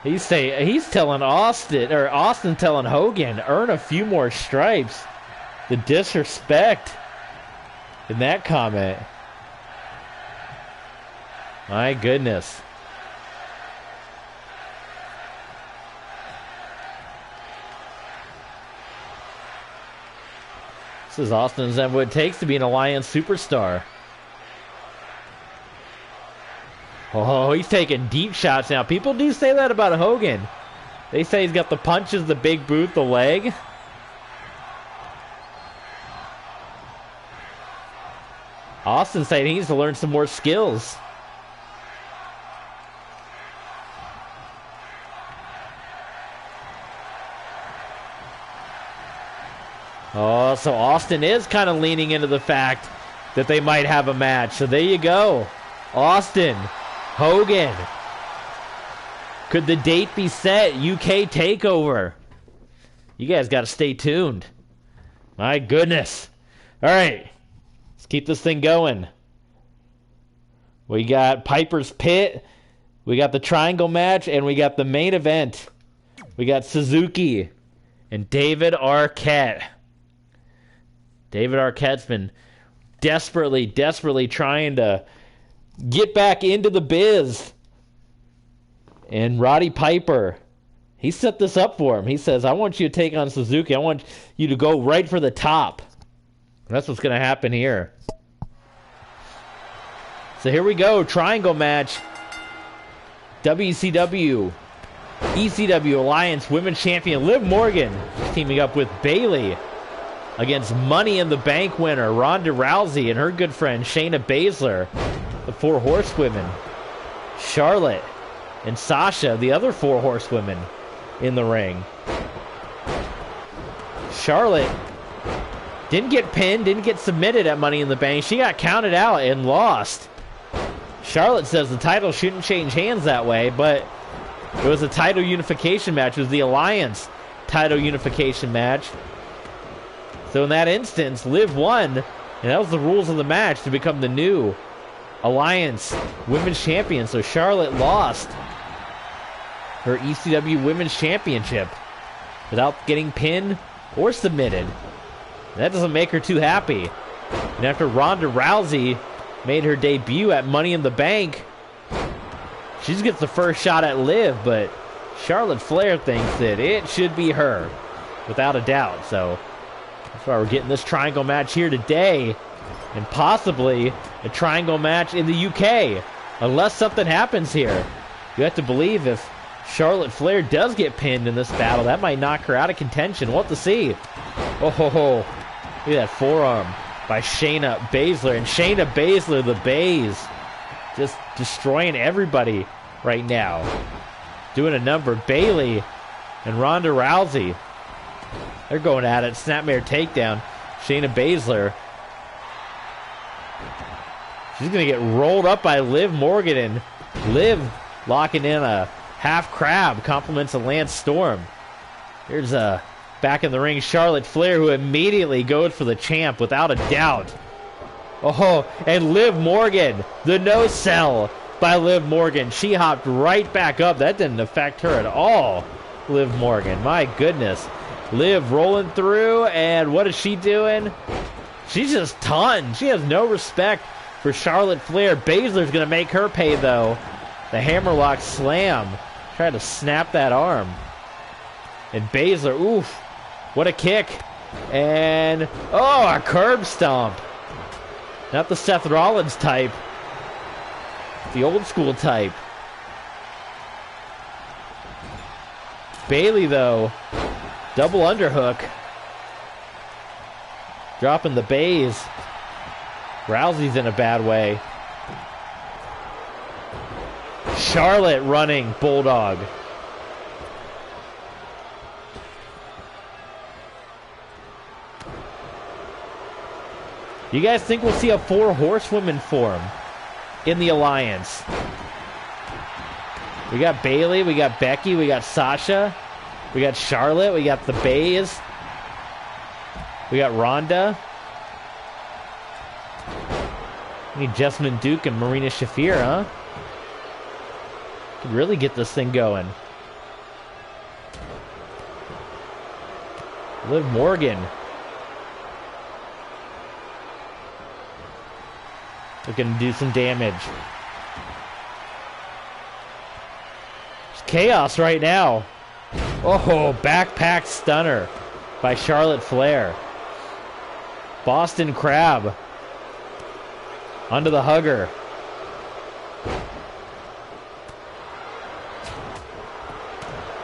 [SPEAKER 1] He's telling Austin telling Hogan, earn a few more stripes. The disrespect in that comment. My goodness. This is Austin's and what it takes to be an Alliance superstar. Oh, he's taking deep shots now. People do say that about Hogan. They say he's got the punches, the big boot, the leg. Austin saying he needs to learn some more skills. Oh, so Austin is kind of leaning into the fact that they might have a match. So there you go. Austin, Hogan. Could the date be set? UK takeover. You guys got to stay tuned. My goodness. All right. Let's keep this thing going. We got Piper's Pit. We got the triangle match. And we got the main event. We got Suzuki and David Arquette. David Arquette's been desperately trying to get back into the biz. And Roddy Piper, he set this up for him. He says, I want you to take on Suzuki. I want you to go right for the top. That's what's going to happen here. So here we go. Triangle match. WCW, ECW Alliance Women's Champion Liv Morgan teaming up with Bayley against Money in the Bank winner Ronda Rousey and her good friend Shayna Baszler, the Four Horsewomen. Charlotte and Sasha, the other Four Horsewomen, in the ring. Charlotte didn't get pinned, didn't get submitted at Money in the Bank. She got counted out and lost. Charlotte says the title shouldn't change hands that way, but it was a title unification match. It was the Alliance title unification match. So in that instance, Liv won, and that was the rules of the match to become the new Alliance Women's Champion. So Charlotte lost her ECW Women's Championship without getting pinned or submitted. That doesn't make her too happy. And after Ronda Rousey made her debut at Money in the Bank, she gets the first shot at Liv, but Charlotte Flair thinks that it should be her, without a doubt. So that's why we're getting this triangle match here today, and possibly a triangle match in the UK, unless something happens here. You have to believe if Charlotte Flair does get pinned in this battle, that might knock her out of contention. We'll have to see. Oh ho ho! Look at that forearm by Shayna Baszler, and Shayna Baszler, the Baze, just destroying everybody right now. Doing a number. Bayley and Ronda Rousey, they're going at it. Snapmare takedown. Shayna Baszler, she's going to get rolled up by Liv Morgan, and Liv locking in a half crab. Compliments of Lance Storm. Here's back in the ring, Charlotte Flair, who immediately goes for the champ without a doubt. Oh, and Liv Morgan, the no sell by Liv Morgan. She hopped right back up. That didn't affect her at all, Liv Morgan. My goodness. Liv rolling through, and what is she doing? She's just taunting. She has no respect for Charlotte Flair. Baszler's going to make her pay, though. The hammerlock slam. Trying to snap that arm. And Baszler, oof. What a kick. And, oh, a curb stomp. Not the Seth Rollins type. The old school type. Bayley, though, double underhook. Dropping the Baze. Rousey's in a bad way. Charlotte running Bulldog. You guys think we'll see a 4 horsewomen form in the Alliance? We got Bayley, we got Becky, we got Sasha, we got Charlotte, we got the Baze, we got Ronda. We need Jessamine Duke and Marina Shafir, huh? Could really get this thing going. Liv Morgan. Looking to do some damage. It's chaos right now. Oh, backpack stunner by Charlotte Flair. Boston Crab. Onto the hugger.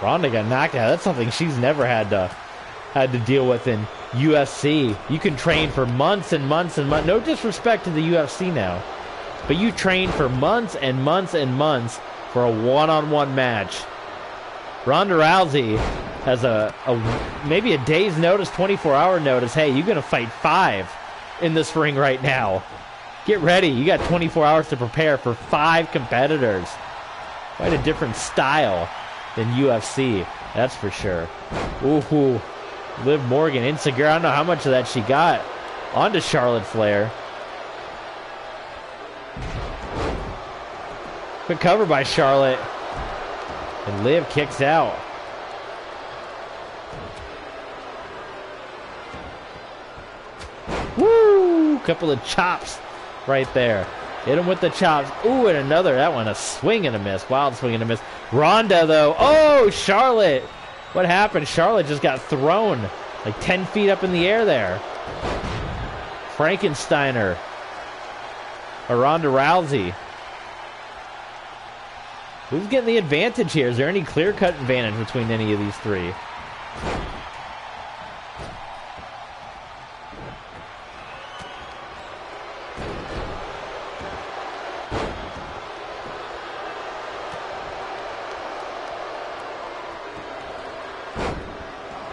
[SPEAKER 1] Ronda got knocked out. That's something she's never had to deal with in UFC. You can train for months and months and months. No disrespect to the UFC now, but you train for months and months and months for a one-on-one match. Ronda Rousey has maybe a day's notice, 24-hour notice. Hey, you're gonna fight 5 in this ring right now. Get ready. You got 24 hours to prepare for 5 competitors. Quite a different style than UFC, that's for sure. Ooh. Liv Morgan, insecure. I don't know how much of that she got onto Charlotte Flair. Quick cover by Charlotte. And Liv kicks out. Woo! Couple of chops right there. Hit him with the chops. Ooh, and another. That one, a swing and a miss. Wild swing and a miss. Ronda, though. Oh, Charlotte. What happened? Charlotte just got thrown like 10 feet up in the air there. Frankensteiner. Or Ronda Rousey. Who's getting the advantage here? Is there any clear-cut advantage between any of these 3?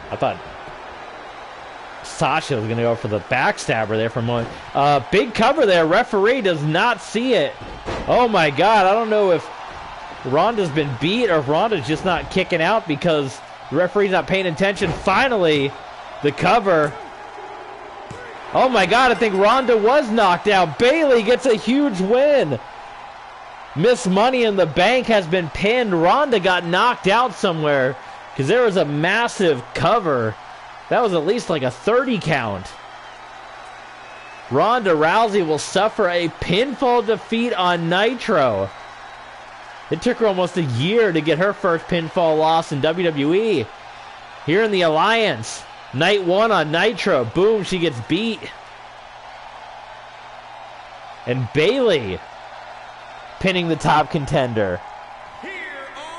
[SPEAKER 1] I thought Sasha was going to go for the backstabber there for a moment. Big cover there. Referee does not see it. Oh, my God. I don't know if Ronda's been beat or if Ronda's just not kicking out because the referee's not paying attention. Finally, the cover. Oh my God, I think Ronda was knocked out. Bayley gets a huge win. Miss Money in the Bank has been pinned. Ronda got knocked out somewhere because there was a massive cover. That was at least like a 30 count. Ronda Rousey will suffer a pinfall defeat on Nitro. It took her almost a year to get her first pinfall loss in WWE. Here in the Alliance, night 1 on Nitro. Boom, she gets beat. And Bayley pinning the top contender.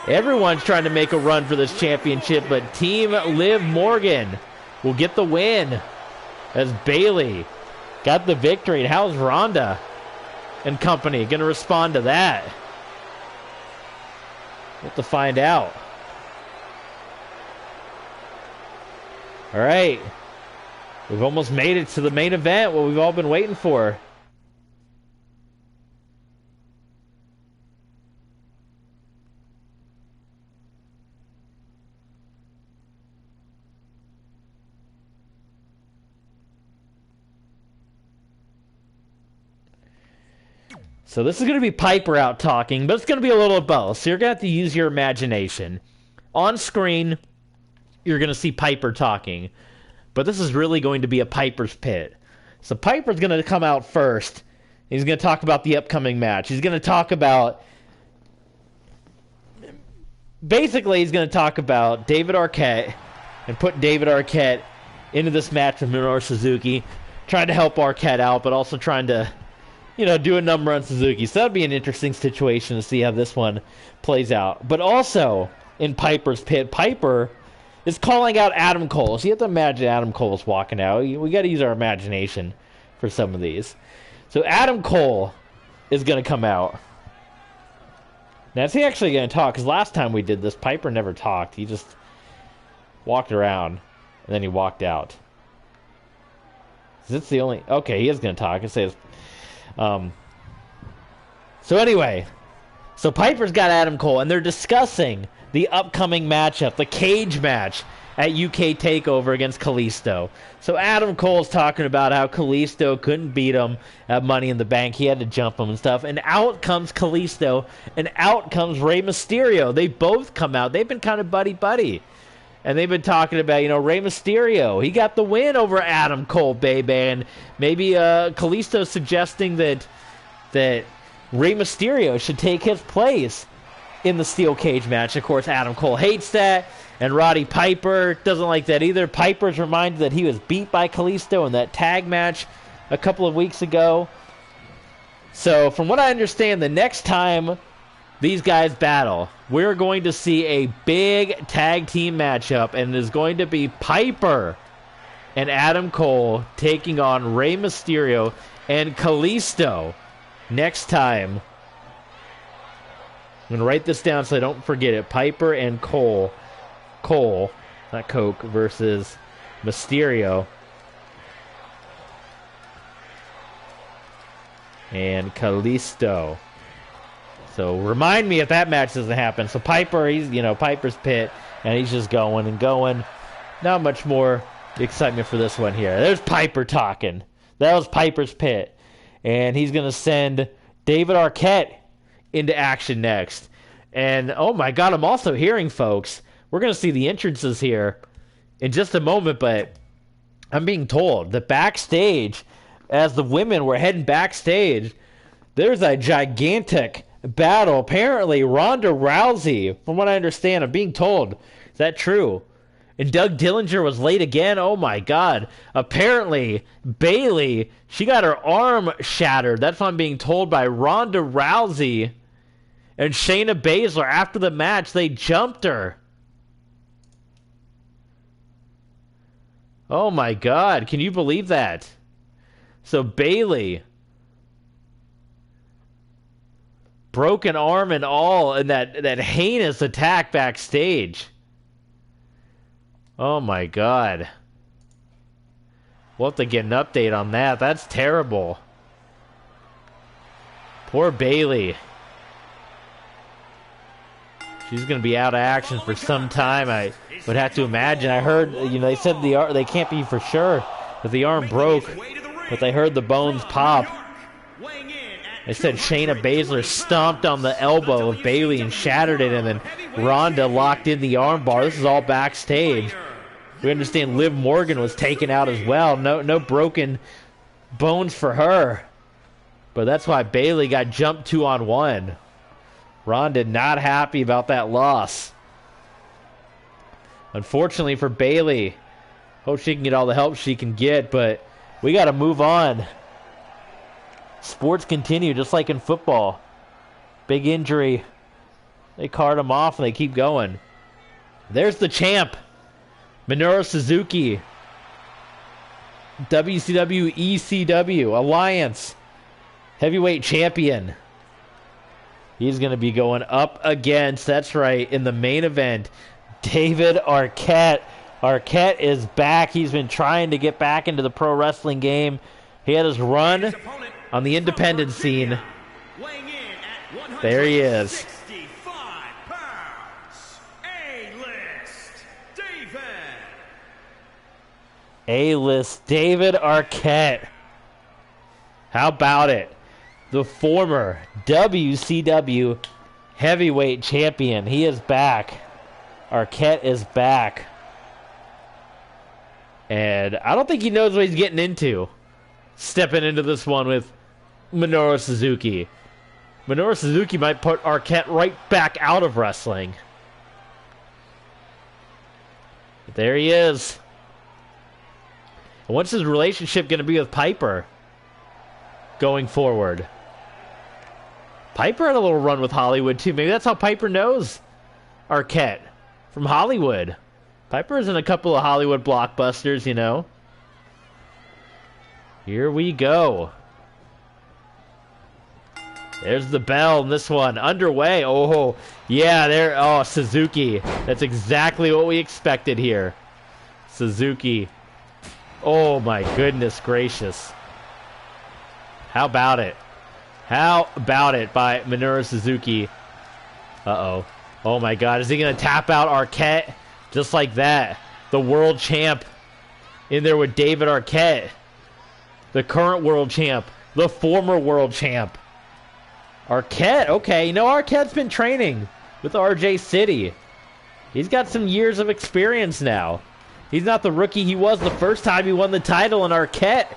[SPEAKER 1] Everyone's trying to make a run for this championship, but Team Liv Morgan will get the win as Bayley got the victory. And how's Ronda and company going to respond to that? We'll have to find out. All right. We've almost made it to the main event, what we've all been waiting for. So this is going to be Piper out talking, but it's going to be a little of both. So you're going to have to use your imagination. On screen, you're going to see Piper talking. But this is really going to be a Piper's Pit. So Piper's going to come out first. He's going to talk about the upcoming match. He's going to talk about... Basically, he's going to talk about David Arquette and put David Arquette into this match with Minoru Suzuki. Trying to help Arquette out, but also trying to... do a number on Suzuki. So that'd be an interesting situation to see how this one plays out. But also, in Piper's Pit, Piper is calling out Adam Cole. So you have to imagine Adam Cole's walking out. We got to use our imagination for some of these. So Adam Cole is going to come out. Now, is he actually going to talk? Because last time we did this, Piper never talked. He just walked around, and then he walked out. Is this the only... Okay, he is going to talk. It says... So anyway, so Piper's got Adam Cole, and they're discussing the upcoming matchup, the cage match at UK TakeOver against Kalisto. So Adam Cole's talking about how Kalisto couldn't beat him at Money in the Bank. He had to jump him and stuff. And out comes Kalisto, and out comes Rey Mysterio. They both come out. They've been kind of buddy-buddy. And they've been talking about, Rey Mysterio. He got the win over Adam Cole, baby. And maybe Kalisto suggesting that Rey Mysterio should take his place in the steel cage match. Of course, Adam Cole hates that. And Roddy Piper doesn't like that either. Piper's reminded that he was beat by Kalisto in that tag match a couple of weeks ago. So, from what I understand, the next time these guys battle, we're going to see a big tag team matchup, and it is going to be Piper and Adam Cole taking on Rey Mysterio and Kalisto next time. I'm going to write this down so I don't forget it. Piper and Cole, not Coke, versus Mysterio and Kalisto. So remind me if that match doesn't happen. So Piper, he's, Piper's Pit, and he's just going and going. Not much more excitement for this one here. There's Piper talking. That was Piper's Pit. And he's going to send David Arquette into action next. And, oh my God, I'm also hearing, folks, we're going to see the entrances here in just a moment, but I'm being told that backstage, as the women were heading backstage, there's a gigantic battle. Apparently, Ronda Rousey, from what I understand, I'm being told, is that true? And Doug Dillinger was late again? Oh my God. Apparently, Bayley, she got her arm shattered. That's what I'm being told by Ronda Rousey and Shayna Baszler. After the match, they jumped her. Oh my God. Can you believe that? So Bayley, broken arm and all, in that heinous attack backstage. Oh my God. We'll have to get an update on that. That's terrible. Poor Bayley. She's going to be out of action for some time, I would have to imagine. I heard, they said they can't be for sure, but the arm broke but they heard the bones pop. They said Shayna Baszler stomped on the elbow of Bayley and shattered it, and then Ronda locked in the armbar. This is all backstage. We understand Liv Morgan was taken out as well. No broken bones for her. But that's why Bayley got jumped 2-on-1. Ronda not happy about that loss. Unfortunately for Bayley, hope she can get all the help she can get, but we got to move on. Sports continue just like in football. Big injury. They cart him off and they keep going. There's the champ, Minoru Suzuki. WCW, ECW, Alliance, heavyweight champion. He's going to be going up against, that's right, in the main event, David Arquette. Arquette is back. He's been trying to get back into the pro wrestling game. He had his run on the independent scene. There he is. A-list David Arquette. How about it? The former WCW heavyweight champion. He is back. Arquette is back. And I don't think he knows what he's getting into. Stepping into this one with Minoru Suzuki. Minoru Suzuki might put Arquette right back out of wrestling. But there he is. And what's his relationship going to be with Piper going forward? Piper had a little run with Hollywood too. Maybe that's how Piper knows Arquette from Hollywood. Piper's in a couple of Hollywood blockbusters, you know. Here we go. There's the bell in this one. Underway. Oh, yeah, there. Oh, Suzuki. That's exactly what we expected here. Suzuki. Oh, my goodness gracious. How about it? How about it by Minoru Suzuki? Uh-oh. Oh, my God. Is he going to tap out Arquette? Just like that. The world champ in there with David Arquette. The current world champ. The former world champ. Arquette. Okay, you know, Arquette's been training with RJ City. He's got some years of experience now. He's not the rookie he was the first time he won the title, and Arquette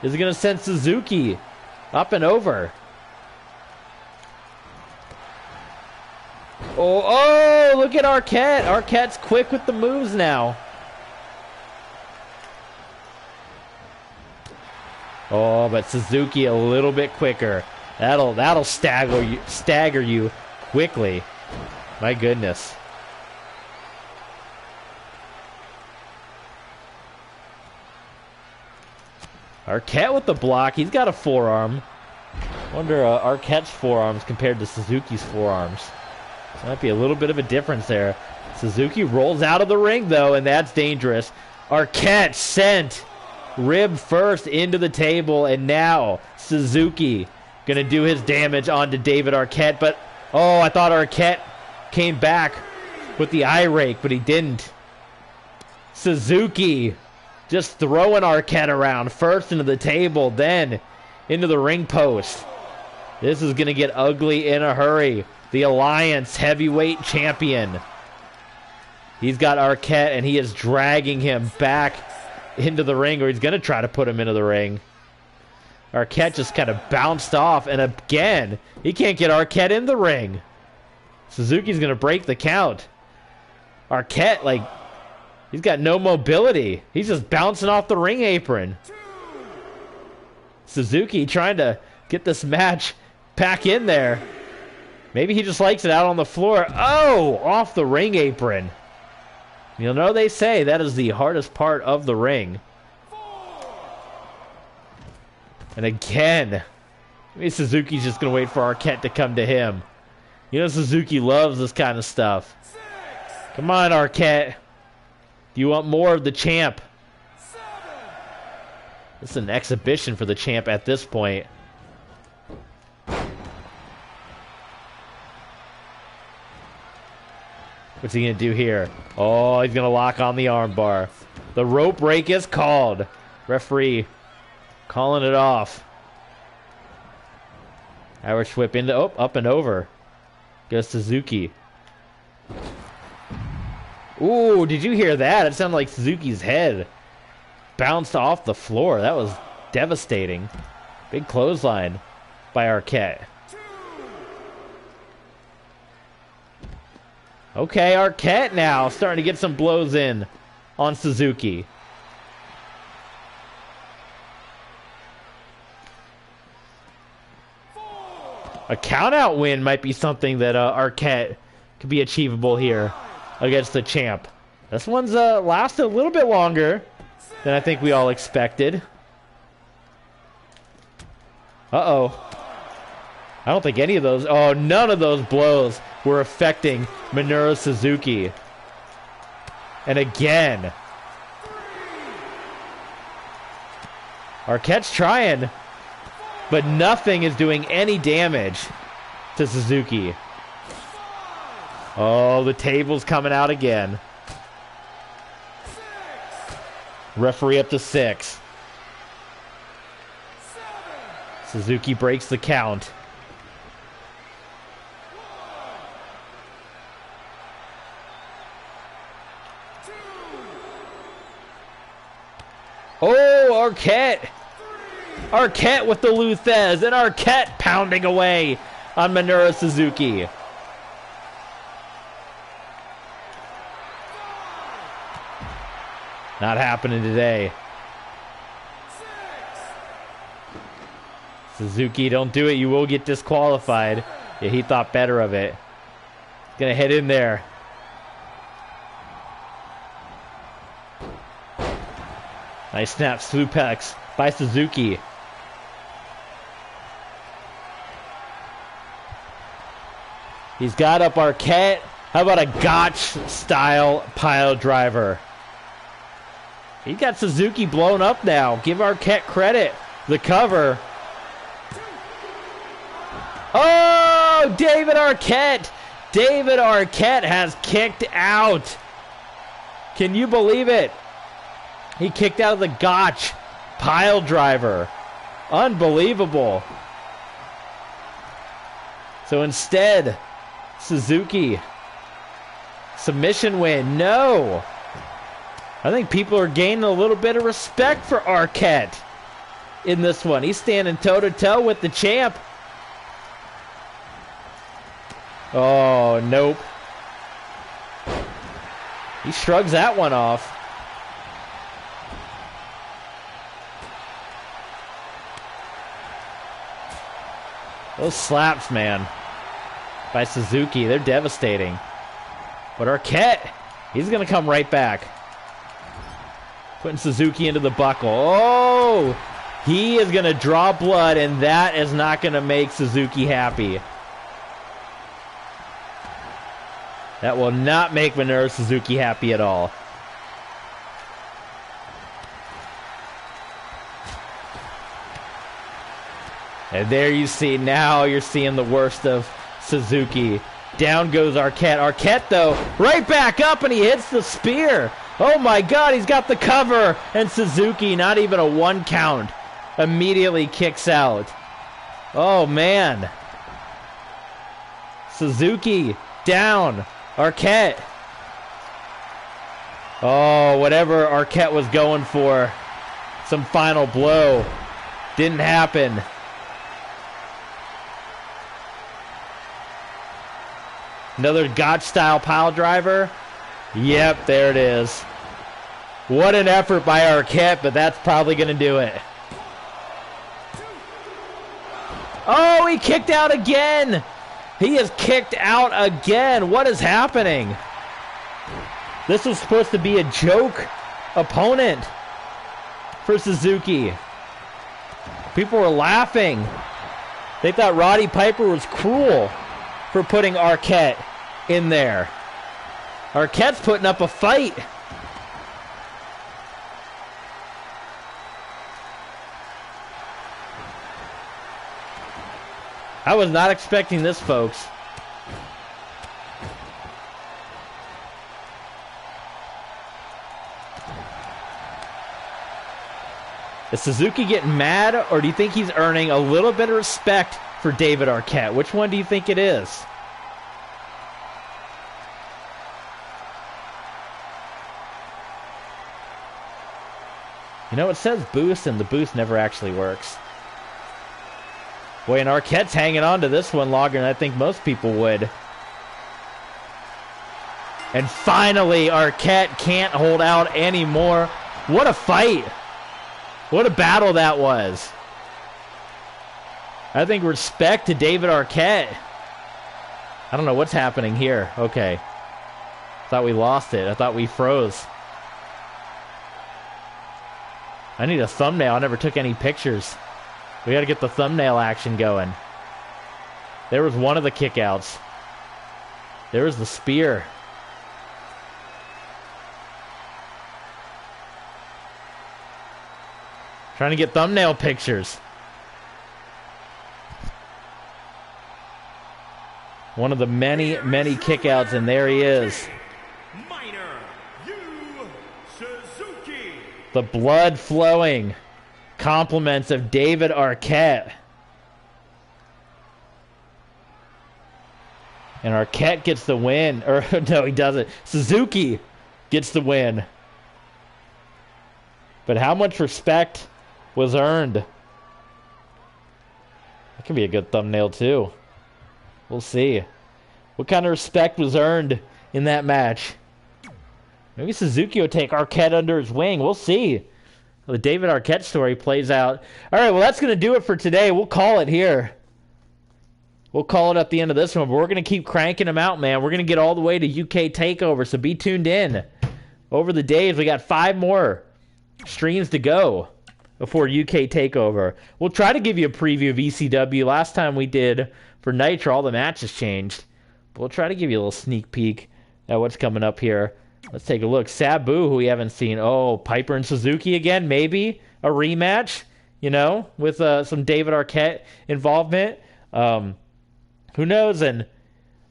[SPEAKER 1] is going to send Suzuki up and over. Oh, look at Arquette. Arquette's quick with the moves now. Oh, but Suzuki a little bit quicker. That'll stagger you quickly. My goodness. Arquette with the block. He's got a forearm. Wonder Arquette's forearms compared to Suzuki's forearms. Might be a little bit of a difference there. Suzuki rolls out of the ring, though, and that's dangerous. Arquette sent rib first into the table, and now Suzuki going to do his damage onto David Arquette. But, oh, I thought Arquette came back with the eye rake, but he didn't. Suzuki just throwing Arquette around, first into the table, then into the ring post. This is going to get ugly in a hurry. The Alliance heavyweight champion. He's got Arquette, and he is dragging him back into the ring, or he's going to try to put him into the ring. Arquette just kind of bounced off, and again, he can't get Arquette in the ring. Suzuki's going to break the count. Arquette, like, he's got no mobility. He's just bouncing off the ring apron. Suzuki trying to get this match back in there. Maybe he just likes it out on the floor. Oh, off the ring apron. You know, they say that is the hardest part of the ring. And again, maybe Suzuki's just going to wait for Arquette to come to him. You know, Suzuki loves this kind of stuff. Come on, Arquette. Do you want more of the champ? This is an exhibition for the champ at this point. What's he going to do here? Oh, he's going to lock on the armbar. The rope break is called. Referee Calling it off. Irish whip into, oh, up and over. Goes Suzuki. Ooh, did you hear that? It sounded like Suzuki's head bounced off the floor. That was devastating. Big clothesline by Arquette. Okay, Arquette now starting to get some blows in on Suzuki. A countout win might be something that Arquette could be achievable here against the champ. This one's lasted a little bit longer than I think we all expected. Uh-oh. I don't think any of those... Oh, none of those blows were affecting Minoru Suzuki. And again. Arquette's trying, but nothing is doing any damage to Suzuki. Oh, the table's coming out again. Referee up to 6. Suzuki breaks the count. Oh, Arquette! Arquette with the Luthez, and Arquette pounding away on Minoru Suzuki. Not happening today. Suzuki, don't do it. You will get disqualified. Yeah, he thought better of it. Gonna head in there. Nice snap suplex by Suzuki. He's got up Arquette. How about a gotch-style pile driver? He got Suzuki blown up now. Give Arquette credit. The cover. Oh, David Arquette. David Arquette has kicked out. Can you believe it? He kicked out of the gotch pile driver. Unbelievable. So instead, Suzuki. Submission win. No. I think people are gaining a little bit of respect for Arquette in this one. He's standing toe-to-toe with the champ. Oh, nope. He shrugs that one off. Those slaps, man, by Suzuki, they're devastating. But Arquette, he's going to come right back. Putting Suzuki into the buckle. Oh, he is going to draw blood, and that is not going to make Suzuki happy. That will not make Minoru Suzuki happy at all. And there you see, now you're seeing the worst of Suzuki. Down goes Arquette. Arquette, though, right back up, and he hits the spear. Oh, my God, he's got the cover. And Suzuki, not even a 1 count, immediately kicks out. Oh, man. Suzuki down. Arquette. Oh, whatever Arquette was going for. Some final blow. Didn't happen. Another gotch-style pile driver. Yep, there it is. What an effort by Arquette, but that's probably going to do it. Oh, he kicked out again. He is kicked out again. What is happening? This was supposed to be a joke opponent for Suzuki. People were laughing. They thought Roddy Piper was cruel for putting Arquette in there. Arquette's putting up a fight. I was not expecting this, folks. Is Suzuki getting mad, or do you think he's earning a little bit of respect for David Arquette? Which one do you think it is? You know, it says boost, and the boost never actually works. Boy, and Arquette's hanging on to this one longer than I think most people would. And finally, Arquette can't hold out anymore. What a fight. What a battle that was. I think respect to David Arquette. I don't know what's happening here. Okay. Thought we lost it. I thought we froze. I need a thumbnail. I never took any pictures. We got to get the thumbnail action going. There was one of the kickouts. There was the spear. Trying to get thumbnail pictures. One of the many, many kickouts, and there he is.
[SPEAKER 2] Suzuki.
[SPEAKER 1] The blood flowing compliments of David Arquette. And Arquette gets the win. Or, no, he doesn't. Suzuki gets the win. But how much respect was earned? That could be a good thumbnail, too. We'll see. What kind of respect was earned in that match? Maybe Suzuki will take Arquette under his wing. We'll see. The David Arquette story plays out. All right, well, that's going to do it for today. We'll call it here. We'll call it at the end of this one, but we're going to keep cranking them out, man. We're going to get all the way to UK TakeOver, so be tuned in. Over the days, we got 5 more streams to go before UK TakeOver. We'll try to give you a preview of ECW. Last time we did for Nitro, all the matches changed. But we'll try to give you a little sneak peek at what's coming up here. Let's take a look. Sabu, who we haven't seen. Oh, Piper and Suzuki again, maybe a rematch, you know, with some David Arquette involvement. Who knows? And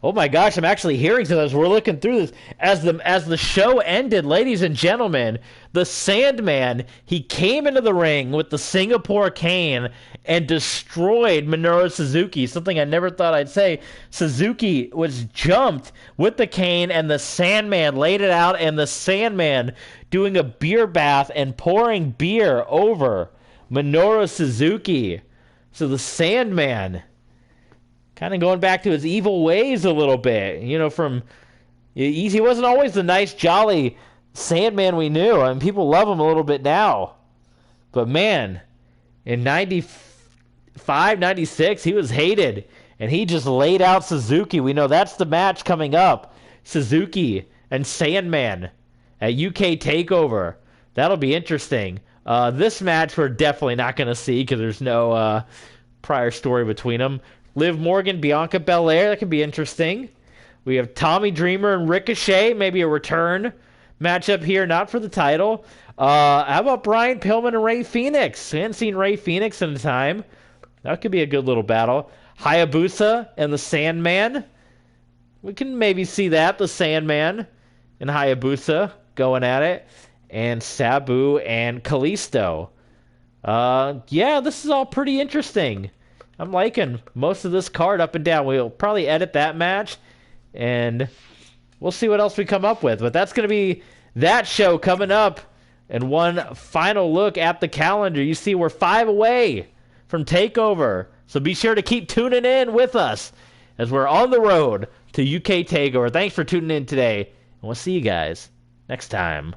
[SPEAKER 1] oh my gosh, I'm actually hearing something as we're looking through this. As the show ended, ladies and gentlemen, the Sandman, he came into the ring with the Singapore cane and destroyed Minoru Suzuki, something I never thought I'd say. Suzuki was jumped with the cane, and the Sandman laid it out, and the Sandman doing a beer bath and pouring beer over Minoru Suzuki. So the Sandman kind of going back to his evil ways a little bit. You know, he wasn't always the nice, jolly Sandman we knew. I mean, people love him a little bit now. But man, in 95, 96, he was hated. And he just laid out Suzuki. We know that's the match coming up. Suzuki and Sandman at UK TakeOver. That'll be interesting. This match we're definitely not going to see because there's no prior story between them. Liv Morgan, Bianca Belair, that could be interesting. We have Tommy Dreamer and Ricochet, maybe a return matchup here, not for the title. How about Brian Pillman and Rey Fenix? We haven't seen Rey Fenix in a time. That could be a good little battle. Hayabusa and the Sandman. We can maybe see that, the Sandman and Hayabusa going at it. And Sabu and Kalisto. Yeah, this is all pretty interesting. I'm liking most of this card up and down. We'll probably edit that match, and we'll see what else we come up with. But that's going to be that show coming up. And one final look at the calendar. You see, we're 5 away from TakeOver. So be sure to keep tuning in with us as we're on the road to UK TakeOver. Thanks for tuning in today, and we'll see you guys next time.